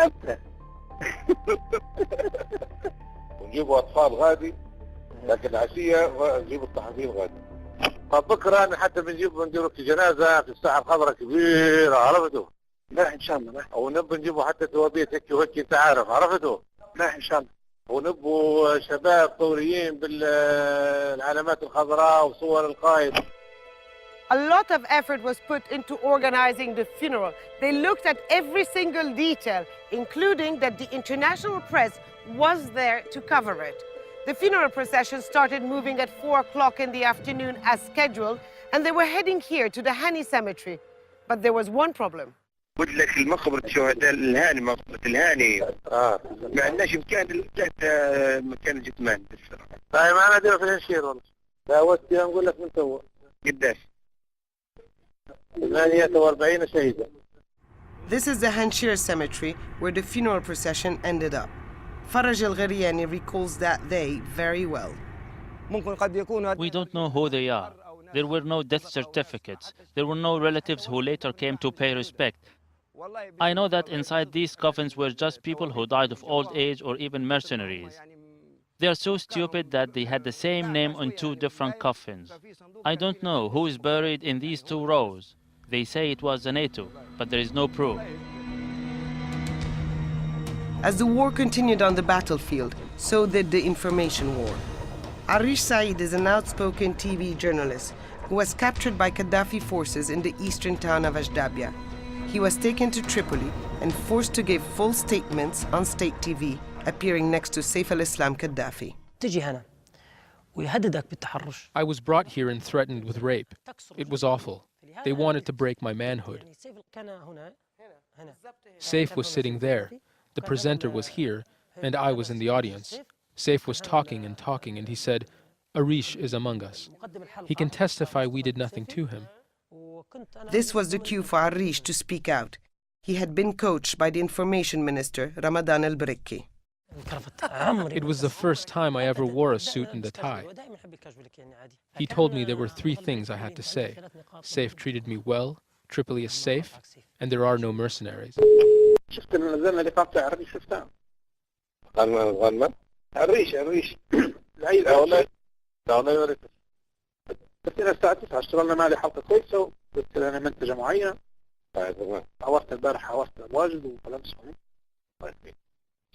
أنت ونجيبوا أطفال غادي لكن عشية نجيبوا الصحفيين غادي. بكرة أنا حتى بنجيبوا نديروا في جنازة في الساحة الخضراء كبيرة عرفتوا؟ لا إن شاء الله لا. ونبوا نجيبوا حتى توابيت هيك وهيك أنت عارف عرفتوا؟ لا إن شاء الله. ونبوا شباب طوريين بالعلامات الخضراء وصور القائد. A lot of effort was put into organizing the funeral. They looked at every single detail, including that the international press was there to cover it. The funeral procession started moving at 4 o'clock in the afternoon as scheduled, and they were heading here to the Hani cemetery. But there was one problem. قلت لك المقبرة الشهداء الهاني مقبرة الهاني ما عندناش مكان مكان الجثمان طيب انا ادير في الهنشير والله داوتي نقول لك من تو قداش 48 شهيدا. This is the Hanshir cemetery where the funeral procession ended up. Faraj al-Ghariyani recalls that day very well. We don't know who they are. There were no death certificates. There were no relatives who later came to pay respect. I know that inside these coffins were just people who died of old age or even mercenaries. They are so stupid that they had the same name on 2 different coffins. I don't know who is buried in these 2 rows. They say it was a NATO, but there is no proof. As the war continued on the battlefield, so did the information war. Arish Saeed is an outspoken TV journalist who was captured by Gaddafi forces in the eastern town of Ashdabia. He was taken to Tripoli and forced to give full statements on state TV, appearing next to Saif al-Islam Gaddafi. I was brought here and threatened with rape. It was awful. They wanted to break my manhood. Saif was sitting there. The presenter was here, and I was in the audience. Saif was talking, and he said, Arish is among us. He can testify we did nothing to him. This was the cue for Arish to speak out. He had been coached by the information minister, Ramadan al-Brikki. It was the first time I ever wore a suit and a tie. He told me there were 3 things I had to say. Saif treated me well, Tripoli is safe, and there are no mercenaries. الريش العيد والله يوريك بس انا الساعه 9 اشتغلنا معي حلقه كويسه قلت انا منتجه معينه عورت البارح عورت واجد وكلام صحيح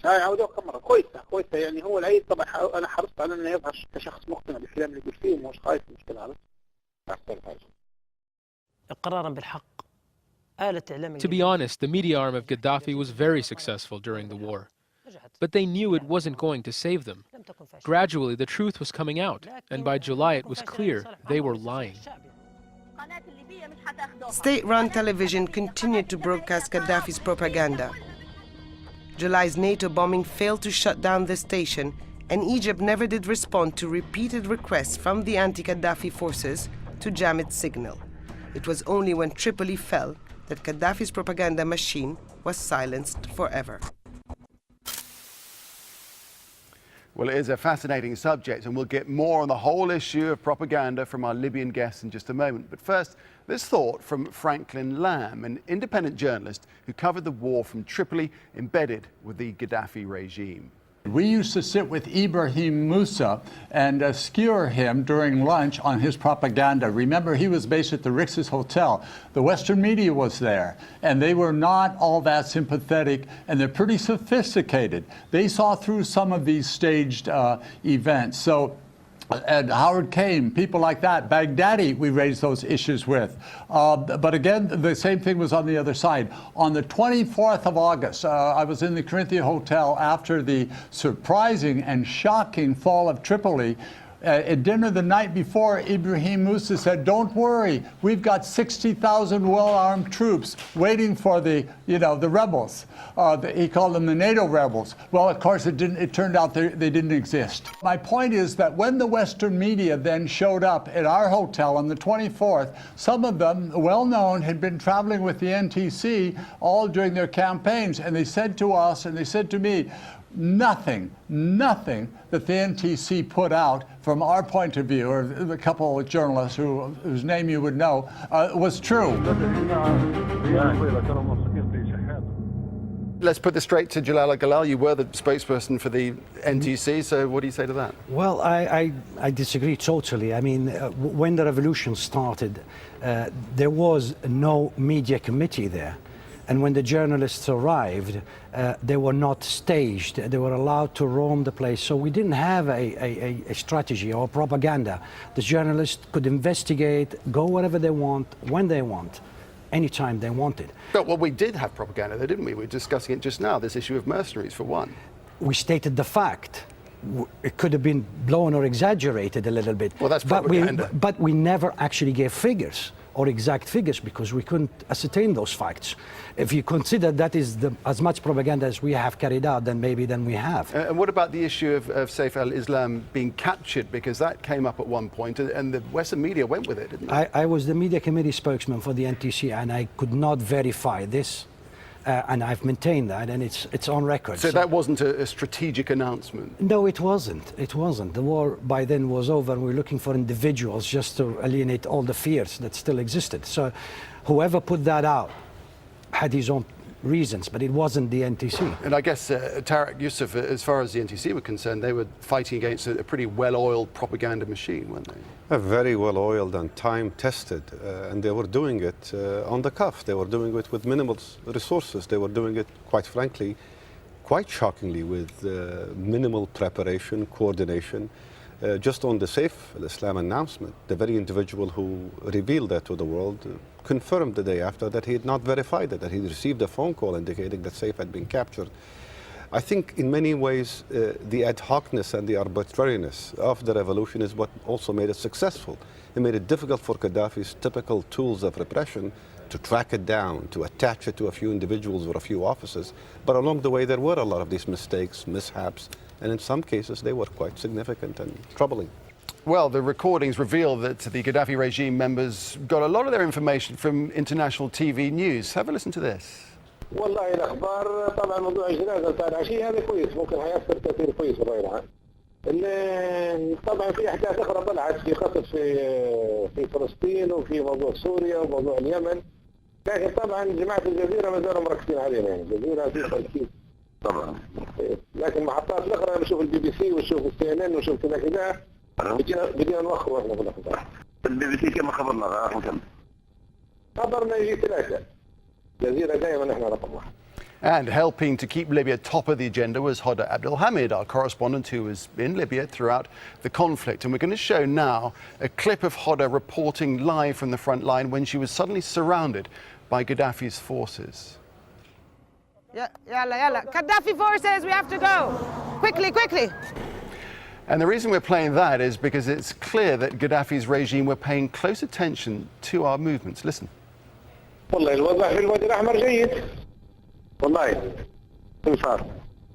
هاي عودة كاميرا كويسه يعني هو العيد طبعا انا حرصت على انه يظهر كشخص مقتنع بالكلام اللي يقول فيه ومش خايف من مشكله على احسن حاجه اقرارا بالحق. To be honest, the media arm of Gaddafi was very successful during the war. But they knew it wasn't going to save them. Gradually, the truth was coming out, and by July it was clear they were lying. State-run television continued to broadcast Gaddafi's propaganda. July's NATO bombing failed to shut down the station, and Egypt never did respond to repeated requests from the anti-Gaddafi forces to jam its signal. It was only when Tripoli fell that Gaddafi's propaganda machine was silenced forever. Well, it is a fascinating subject, and we'll get more on the whole issue of propaganda from our Libyan guests in just a moment. But first, this thought from Franklin Lamb, an independent journalist who covered the war from Tripoli, embedded with the Gaddafi regime. We used to sit with Ibrahim Musa and skewer him during lunch on his propaganda. Remember, he was based at the Rix's Hotel. The Western media was there, and they were not all that sympathetic, and they're pretty sophisticated. They saw through some of these staged events. And Howard Kane, people like that. Baghdadi, we raised those issues with. But again, the same thing was on the other side. On the 24th of August, I was in the Corinthian Hotel after the surprising and shocking fall of Tripoli. At dinner the night before, Ibrahim Musa said, "Don't worry, we've got 60,000 well-armed troops waiting for the rebels." He called them the NATO rebels. Well, of course, it turned out they didn't exist. My point is that when the Western media then showed up at our hotel on the 24th, some of them, well-known, had been traveling with the NTC all during their campaigns, and they said to us, and they said to me, nothing that the NTC put out from our point of view, or a couple of journalists whose name you would know, was true. Let's put this straight to Jalal al-Galal. You were the spokesperson for the NTC, so what do you say to that? Well, I disagree totally. I mean, when the revolution started, there was no media committee there. And when the journalists arrived, they were not staged. They were allowed to roam the place. So we didn't have a strategy or propaganda. The journalists could investigate, go wherever they want, when they want, anytime they wanted. But well, we did have propaganda, though, didn't we? We were discussing it just now, this issue of mercenaries, for one. We stated the fact. It could have been blown or exaggerated a little bit. Well, that's propaganda. But we never actually gave figures or exact figures because we couldn't ascertain those facts. If you consider that is as much propaganda as we have carried out, then maybe we have. And what about the issue of Saif al-Islam being captured? Because that came up at one point, and the Western media went with it, didn't they? I was the media committee spokesman for the NTC, and I could not verify this. And I've maintained that, and it's on record. So that wasn't a strategic announcement? No, it wasn't. It wasn't. The war by then was over, and we're looking for individuals just to alienate all the fears that still existed. So whoever put that out had his own reasons, but it wasn't the NTC. And I guess, Tarek Yusuf, as far as the NTC were concerned, they were fighting against a pretty well-oiled propaganda machine, weren't they? Very well-oiled and time-tested, and they were doing it on the cuff. They were doing it with minimal resources. They were doing it, quite frankly, quite shockingly, with minimal preparation, coordination. Just on the Saif al-Islam announcement, the very individual who revealed that to the world confirmed the day after that he had not verified it, that he received a phone call indicating that Saif had been captured. I think in many ways the ad hocness and the arbitrariness of the revolution is what also made it successful. It made it difficult for Gaddafi's typical tools of repression to track it down, to attach it to a few individuals or a few offices. But along the way there were a lot of these mistakes, mishaps, and in some cases they were quite significant and troubling. Well, the recordings reveal that the Gaddafi regime members got a lot of their information from international TV news. Have a listen to this. والله الاخبار طبعا موضوع الجنازه بتاع العشيه هذا كويس ممكن هيأثر تاثير كويس في الراي العام. طبعا في احداث اخرى طلعت في قصف في فلسطين وفي موضوع سوريا وموضوع اليمن، لكن طبعا جماعه الجزيره ما زالوا مركزين علينا، يعني الجزيره في تركيز طبعا. لكن المحطات الاخرى نشوف BBC ونشوف CNN ونشوف كذا كذا بدينا نوخر احنا بالاخبار. الBBC كم خبرنا كم؟ خبرنا يجي 3. And helping to keep Libya top of the agenda was Hoda Abdelhamid, our correspondent who was in Libya throughout the conflict. And we're going to show now a clip of Hoda reporting live from the front line when she was suddenly surrounded by Gaddafi's forces. Gaddafi forces, we have to go. Quickly, quickly. And the reason we're playing that is because it's clear that Gaddafi's regime were paying close attention to our movements. Listen. والله الوضع في الوادي الأحمر جيد. والله صار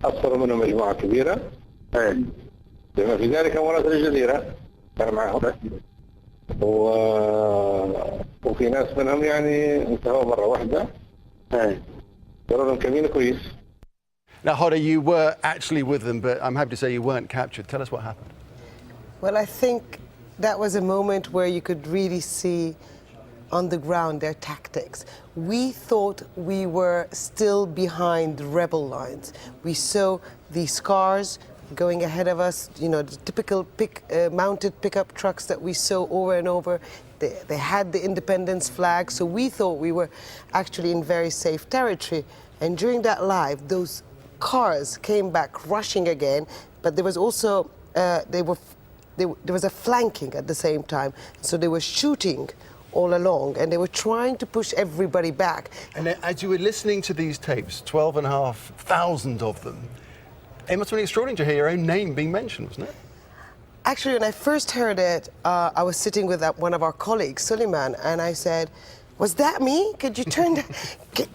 أصفر منهم مجموعة كبيرة. بما في ذلك مرات الجزيرة كان معهم. وفي ناس منهم يعني انتهوا مرة واحدة. قالوا لهم كمين كويس. Now, Hoda, you were actually with them, but I'm happy to say you weren't captured. Tell us what happened. Well, I think that was a moment where you could really see on the ground their tactics. We thought we were still behind the rebel lines. We saw the scars going ahead of us, you know, the typical mounted pickup trucks that we saw over and over. They had the independence flag, so we thought we were actually in very safe territory. And during that live, those cars came back rushing again, but there was also, there was a flanking at the same time. So they were shooting all along, and they were trying to push everybody back. And as you were listening to these tapes, 12,500 of them, it must have been extraordinary to hear your own name being mentioned, wasn't it? Actually, when I first heard it, I was sitting with one of our colleagues, Suleiman, and I said, was that me? Could you turn,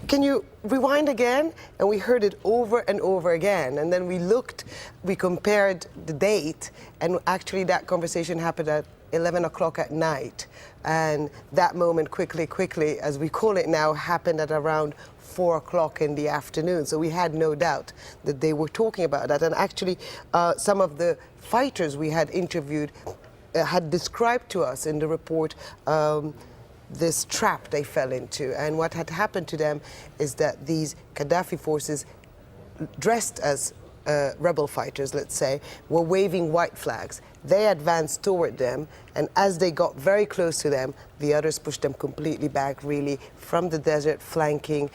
can you rewind again? And we heard it over and over again. And then we looked, we compared the date, and actually that conversation happened at 11 o'clock at night. And that moment quickly, as we call it now, happened at around 4 o'clock in the afternoon. So we had no doubt that they were talking about that. And actually, some of the fighters we had interviewed had described to us in the report this trap they fell into. And what had happened to them is that these Gaddafi forces, dressed as rebel fighters, let's say, were waving white flags. They advanced toward them, and as they got very close to them, the others pushed them completely back, really, from the desert, flanking,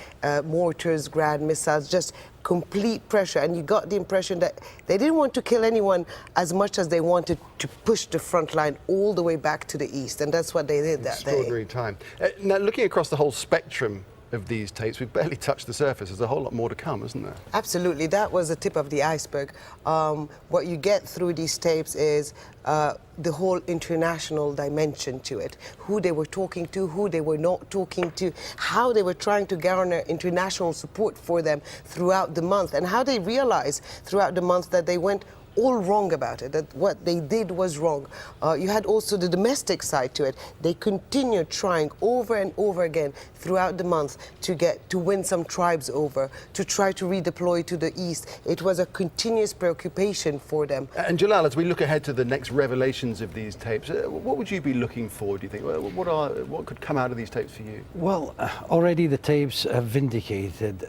mortars, Grad missiles, just complete pressure. And you got the impression that they didn't want to kill anyone as much as they wanted to push the front line all the way back to the east, and that's what they did that day. Extraordinary time. Now, looking across the whole spectrum of these tapes, we've barely touched the surface. There's a whole lot more to come, isn't there? Absolutely. That was the tip of the iceberg. What you get through these tapes is the whole international dimension to it. Who they were talking to, who they were not talking to, how they were trying to garner international support for them throughout the month, and how they realized throughout the month that they went all wrong about it, that what they did was wrong. You had also the domestic side to it. They continued trying over and over again throughout the month to win some tribes over, to try to redeploy to the east. It was a continuous preoccupation for them. And Jalal, as we look ahead to the next revelations of these tapes, what would you be looking for, do you think? What could come out of these tapes for you? Well, already the tapes have vindicated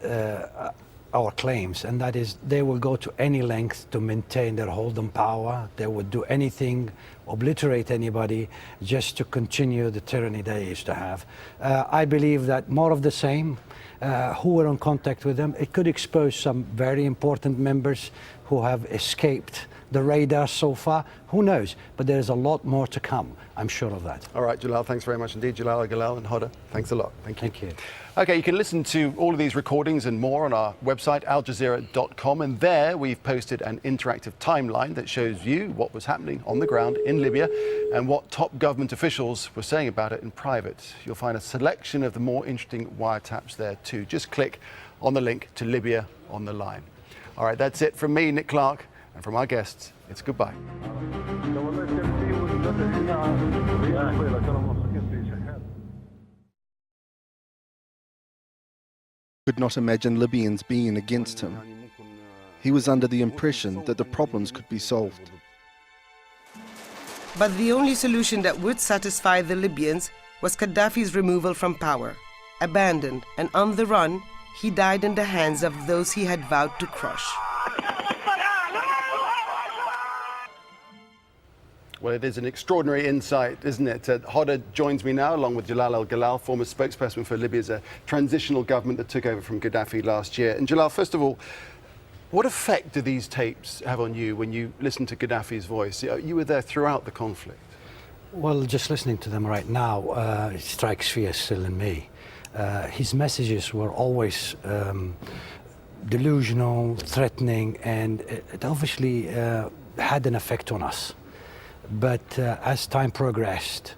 our claims, and that is they will go to any length to maintain their hold on power. They would do anything, obliterate anybody, just to continue the tyranny they used to have. I believe that more of the same, who were in contact with them, it could expose some very important members who have escaped the radar so far. Who knows? But there's a lot more to come. I'm sure of that. All right, Jalal, thanks very much indeed. Jalal, Galal and Hoda, thanks a lot. Thank you. Thank you. OK, you can listen to all of these recordings and more on our website, aljazeera.com. And there we've posted an interactive timeline that shows you what was happening on the ground in Libya and what top government officials were saying about it in private. You'll find a selection of the more interesting wiretaps there too. Just click on the link to Libya on the Line. All right, that's it from me, Nick Clark, and from our guests, it's goodbye. Could not imagine Libyans being against him. He was under the impression that the problems could be solved. But the only solution that would satisfy the Libyans was Gaddafi's removal from power. Abandoned and on the run, he died in the hands of those he had vowed to crush. Well, it is an extraordinary insight, isn't it? Hoda joins me now, along with Jalal al-Galal, former spokesperson for Libya's transitional government that took over from Gaddafi last year. And Jalal, first of all, what effect do these tapes have on you when you listen to Gaddafi's voice? You were there throughout the conflict. Well, just listening to them right now, it strikes fear still in me. His messages were always delusional, threatening, and it obviously had an effect on us. But as time progressed,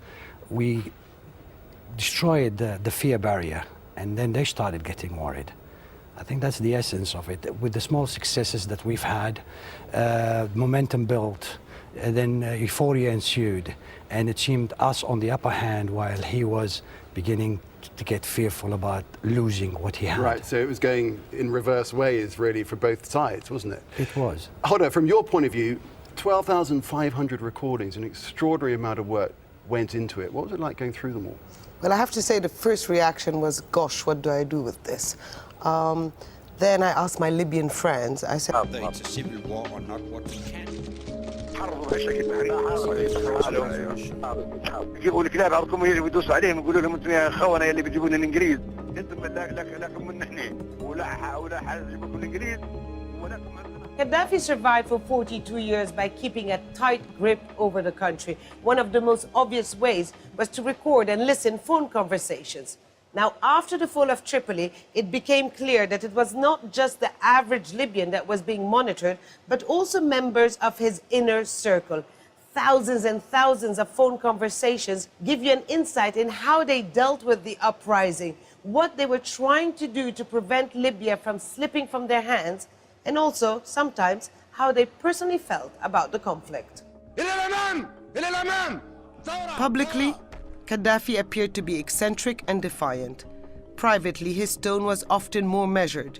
we destroyed the fear barrier, and then they started getting worried. I think that's the essence of it. With the small successes that we've had, momentum built, and then euphoria ensued, and it seemed us on the upper hand while he was beginning to get fearful about losing what he had. Right, so it was going in reverse ways, really, for both sides, wasn't it? It was. Hoda, from your point of view, 12,500 recordings, an extraordinary amount of work went into it. What was it like going through them all? Well, I have to say the first reaction was, gosh, what do I do with this? Then I asked my Libyan friends, I said... Whether it's a civil war or not, what we can do. يجيبوا الكلاب عرضكم يدوسوا عليهم يقولوا لهم انتم يا خونه اللي بتجيبون الانجليز انتم لكم من نحن ولا حاجه يجيبوكم الانجليز ولكم. Gaddafi survived for 42 years by keeping a tight grip over the country. One of the most obvious ways was to record and listen phone conversations. Now, after the fall of Tripoli, it became clear that it was not just the average Libyan that was being monitored, but also members of his inner circle. thousands and thousands of phone conversations give you an insight in how they dealt with the uprising, what they were trying to do to prevent Libya from slipping from their hands, and also, sometimes, how they personally felt about the conflict. Publicly, Gaddafi appeared to be eccentric and defiant. Privately, his tone was often more measured,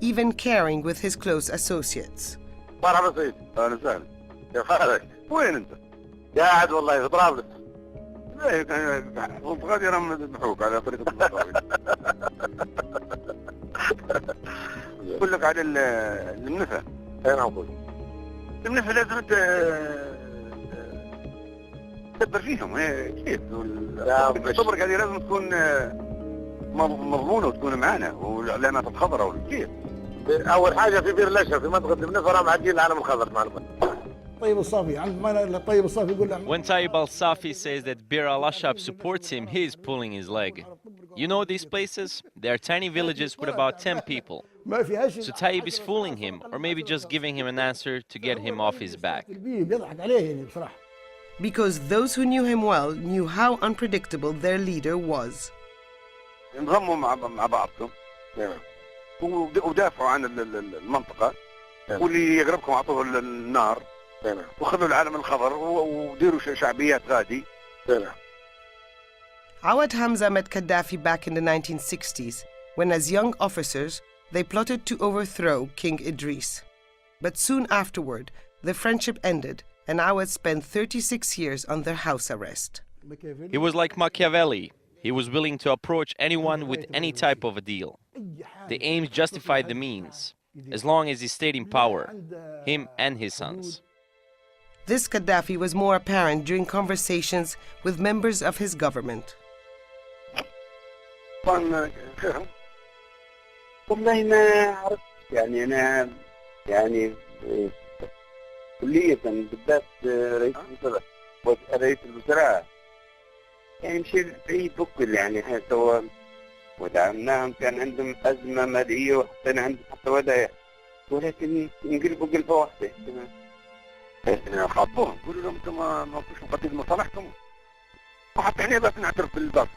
even caring with his close associates. مرحبا سيد، اهلا وسهلا. كيف حالك؟ وين انت؟ قاعد والله في طرابلس. كنت غادي انا مضحوك على طريقة الطرابلس. اقول لك على المنفى. اين اقول؟ المنفى لازم انت تدبر فيهم، كيف؟ الصبر هذه لازم تكون مضمونة وتكون معانا، والاعلانات الخضراء والكيف. اول حاجه في بير الاشهر في منطقه المنفى معدين العالم الخضر معلومات. طيب الصافي عندما طيب الصافي يقول When Tayyip al-Safi says that Bir al-Ashab supports him, he is pulling his leg. You know these places? They are tiny villages with about 10 people. So Tayyip is fooling him, or maybe just giving him an answer to get him off his back. Because those who knew him well knew how unpredictable their leader was. انضموا مع بعضكم ودافعوا عن المنطقة، واللي يقربكم اعطوه النار وخلوا العالم الخضر وديروا شعبيات غادي. Awad Hamza met Gaddafi back in the 1960s when, as young officers, they plotted to overthrow King Idris. But soon afterward, the friendship ended and Awad spent 36 years under house arrest. He was like Machiavelli. He was willing to approach anyone with any type of a deal. The aims justified the means, as long as he stayed in power, him and his sons. This Gaddafi was more apparent during conversations with members of his government. والله ما عرفت، يعني أنا يعني كلية بالذات رئيس الوزراء يعني مشي بعيد بكل يعني سوا ودعمناهم، كان عندهم أزمة مالية وحطينا عندهم حتى ودايع، ولكن انقلبوا قلبة واحدة. خاطبوهم قولوا لهم انتم ما فيش مقدم مصالحكم، وحتى احنا بس نعترف بالباطل.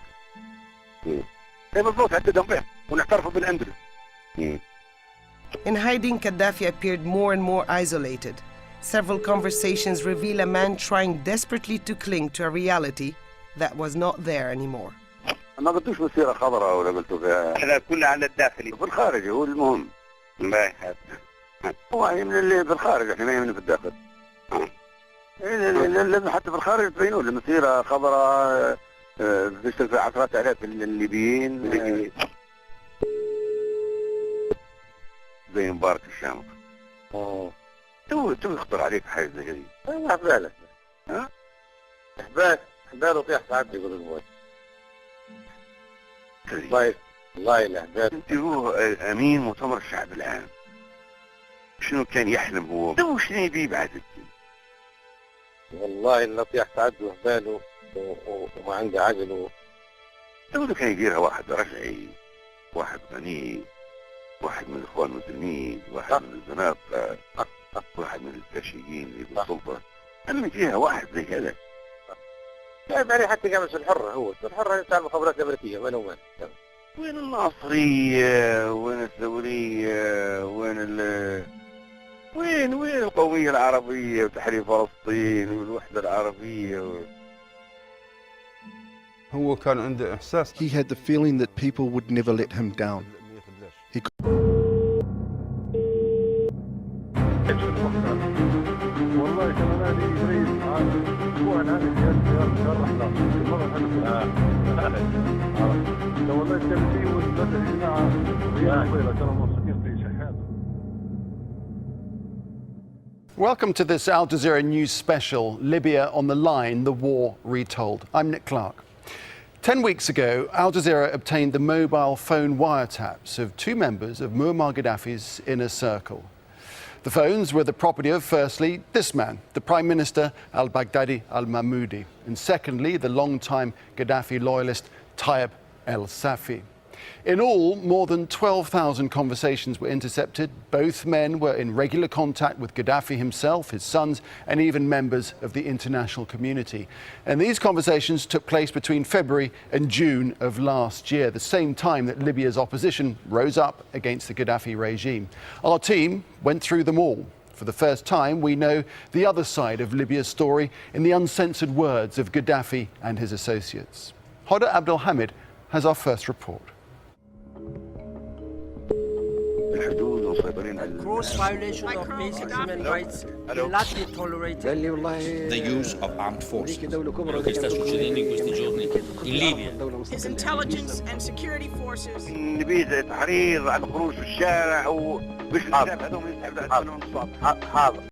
اي بالضبط هددهم به ونعترفوا بالاندلس. In hiding, Gaddafi appeared more and more isolated. Several conversations reveal a man trying desperately to cling to a reality that was not there anymore. ما قلتوش مسيرة خضراء ولا قلتوا فيها. احنا كلنا على الداخلي وفي الخارج هو المهم. هو من اللي في الخارج احنا ما يهمنا في الداخل. لازم حتى في الخارج تبينوا المسيرة خضراء، تشتغل في عشرات آلاف الليبيين زي مبارك الشامخ. تو يخطر عليك حاجة زي كذي. ما في بالك. ها؟ احبال وطيح ساعات يقول الموت. والله الاحبال. انت هو امين مؤتمر الشعب العام. شنو كان يحلم هو؟ تو شنو يبي بعد؟ والله اللي طيح ساعات وحباله وما عنده عقل. تو كان يديرها واحد رجعي، واحد غني، واحد من الاخوان المسلمين، واحد من الزناتقة، واحد من الفاشيين اللي بالسلطة. اما فيها واحد زي هذا. لا بعدين حتى قام الحرة، هو الحرة بتاع المخابرات الامريكية وين هو؟ وين الناصرية؟ وين الثورية؟ وين القومية العربية وتحرير فلسطين والوحدة العربية هو كان عنده إحساس. He had the feeling that people would never let him down. He والله كان نادي إدريس أسبوع نادي والله كان فيه والبدل Welcome to this Al Jazeera News special, Libya on the Line, the War Retold. I'm Nick Clark. 10 weeks ago, Al Jazeera obtained the mobile phone wiretaps of two members of Muammar Gaddafi's inner circle. The phones were the property of, firstly, this man, the Prime Minister al-Baghdadi al-Mahmoudi, and secondly, the long-time Gaddafi loyalist Tayyip al-Safi. In all, more than 12,000 conversations were intercepted. Both men were in regular contact with Gaddafi himself, his sons, and even members of the international community. And these conversations took place between February and June of last year, the same time that Libya's opposition rose up against the Gaddafi regime. Our team went through them all. For the first time, we know the other side of Libya's story in the uncensored words of Gaddafi and his associates. Hoda Abdelhamid has our first report. A gross violation of basic human rights will not be tolerated. The use of armed forces. Quello che sta succedendo in questi giorni in Libia. His intelligence and security forces. نبي تحرير على الخروج في الشارع وباش الناس هذوم يستعبدوا.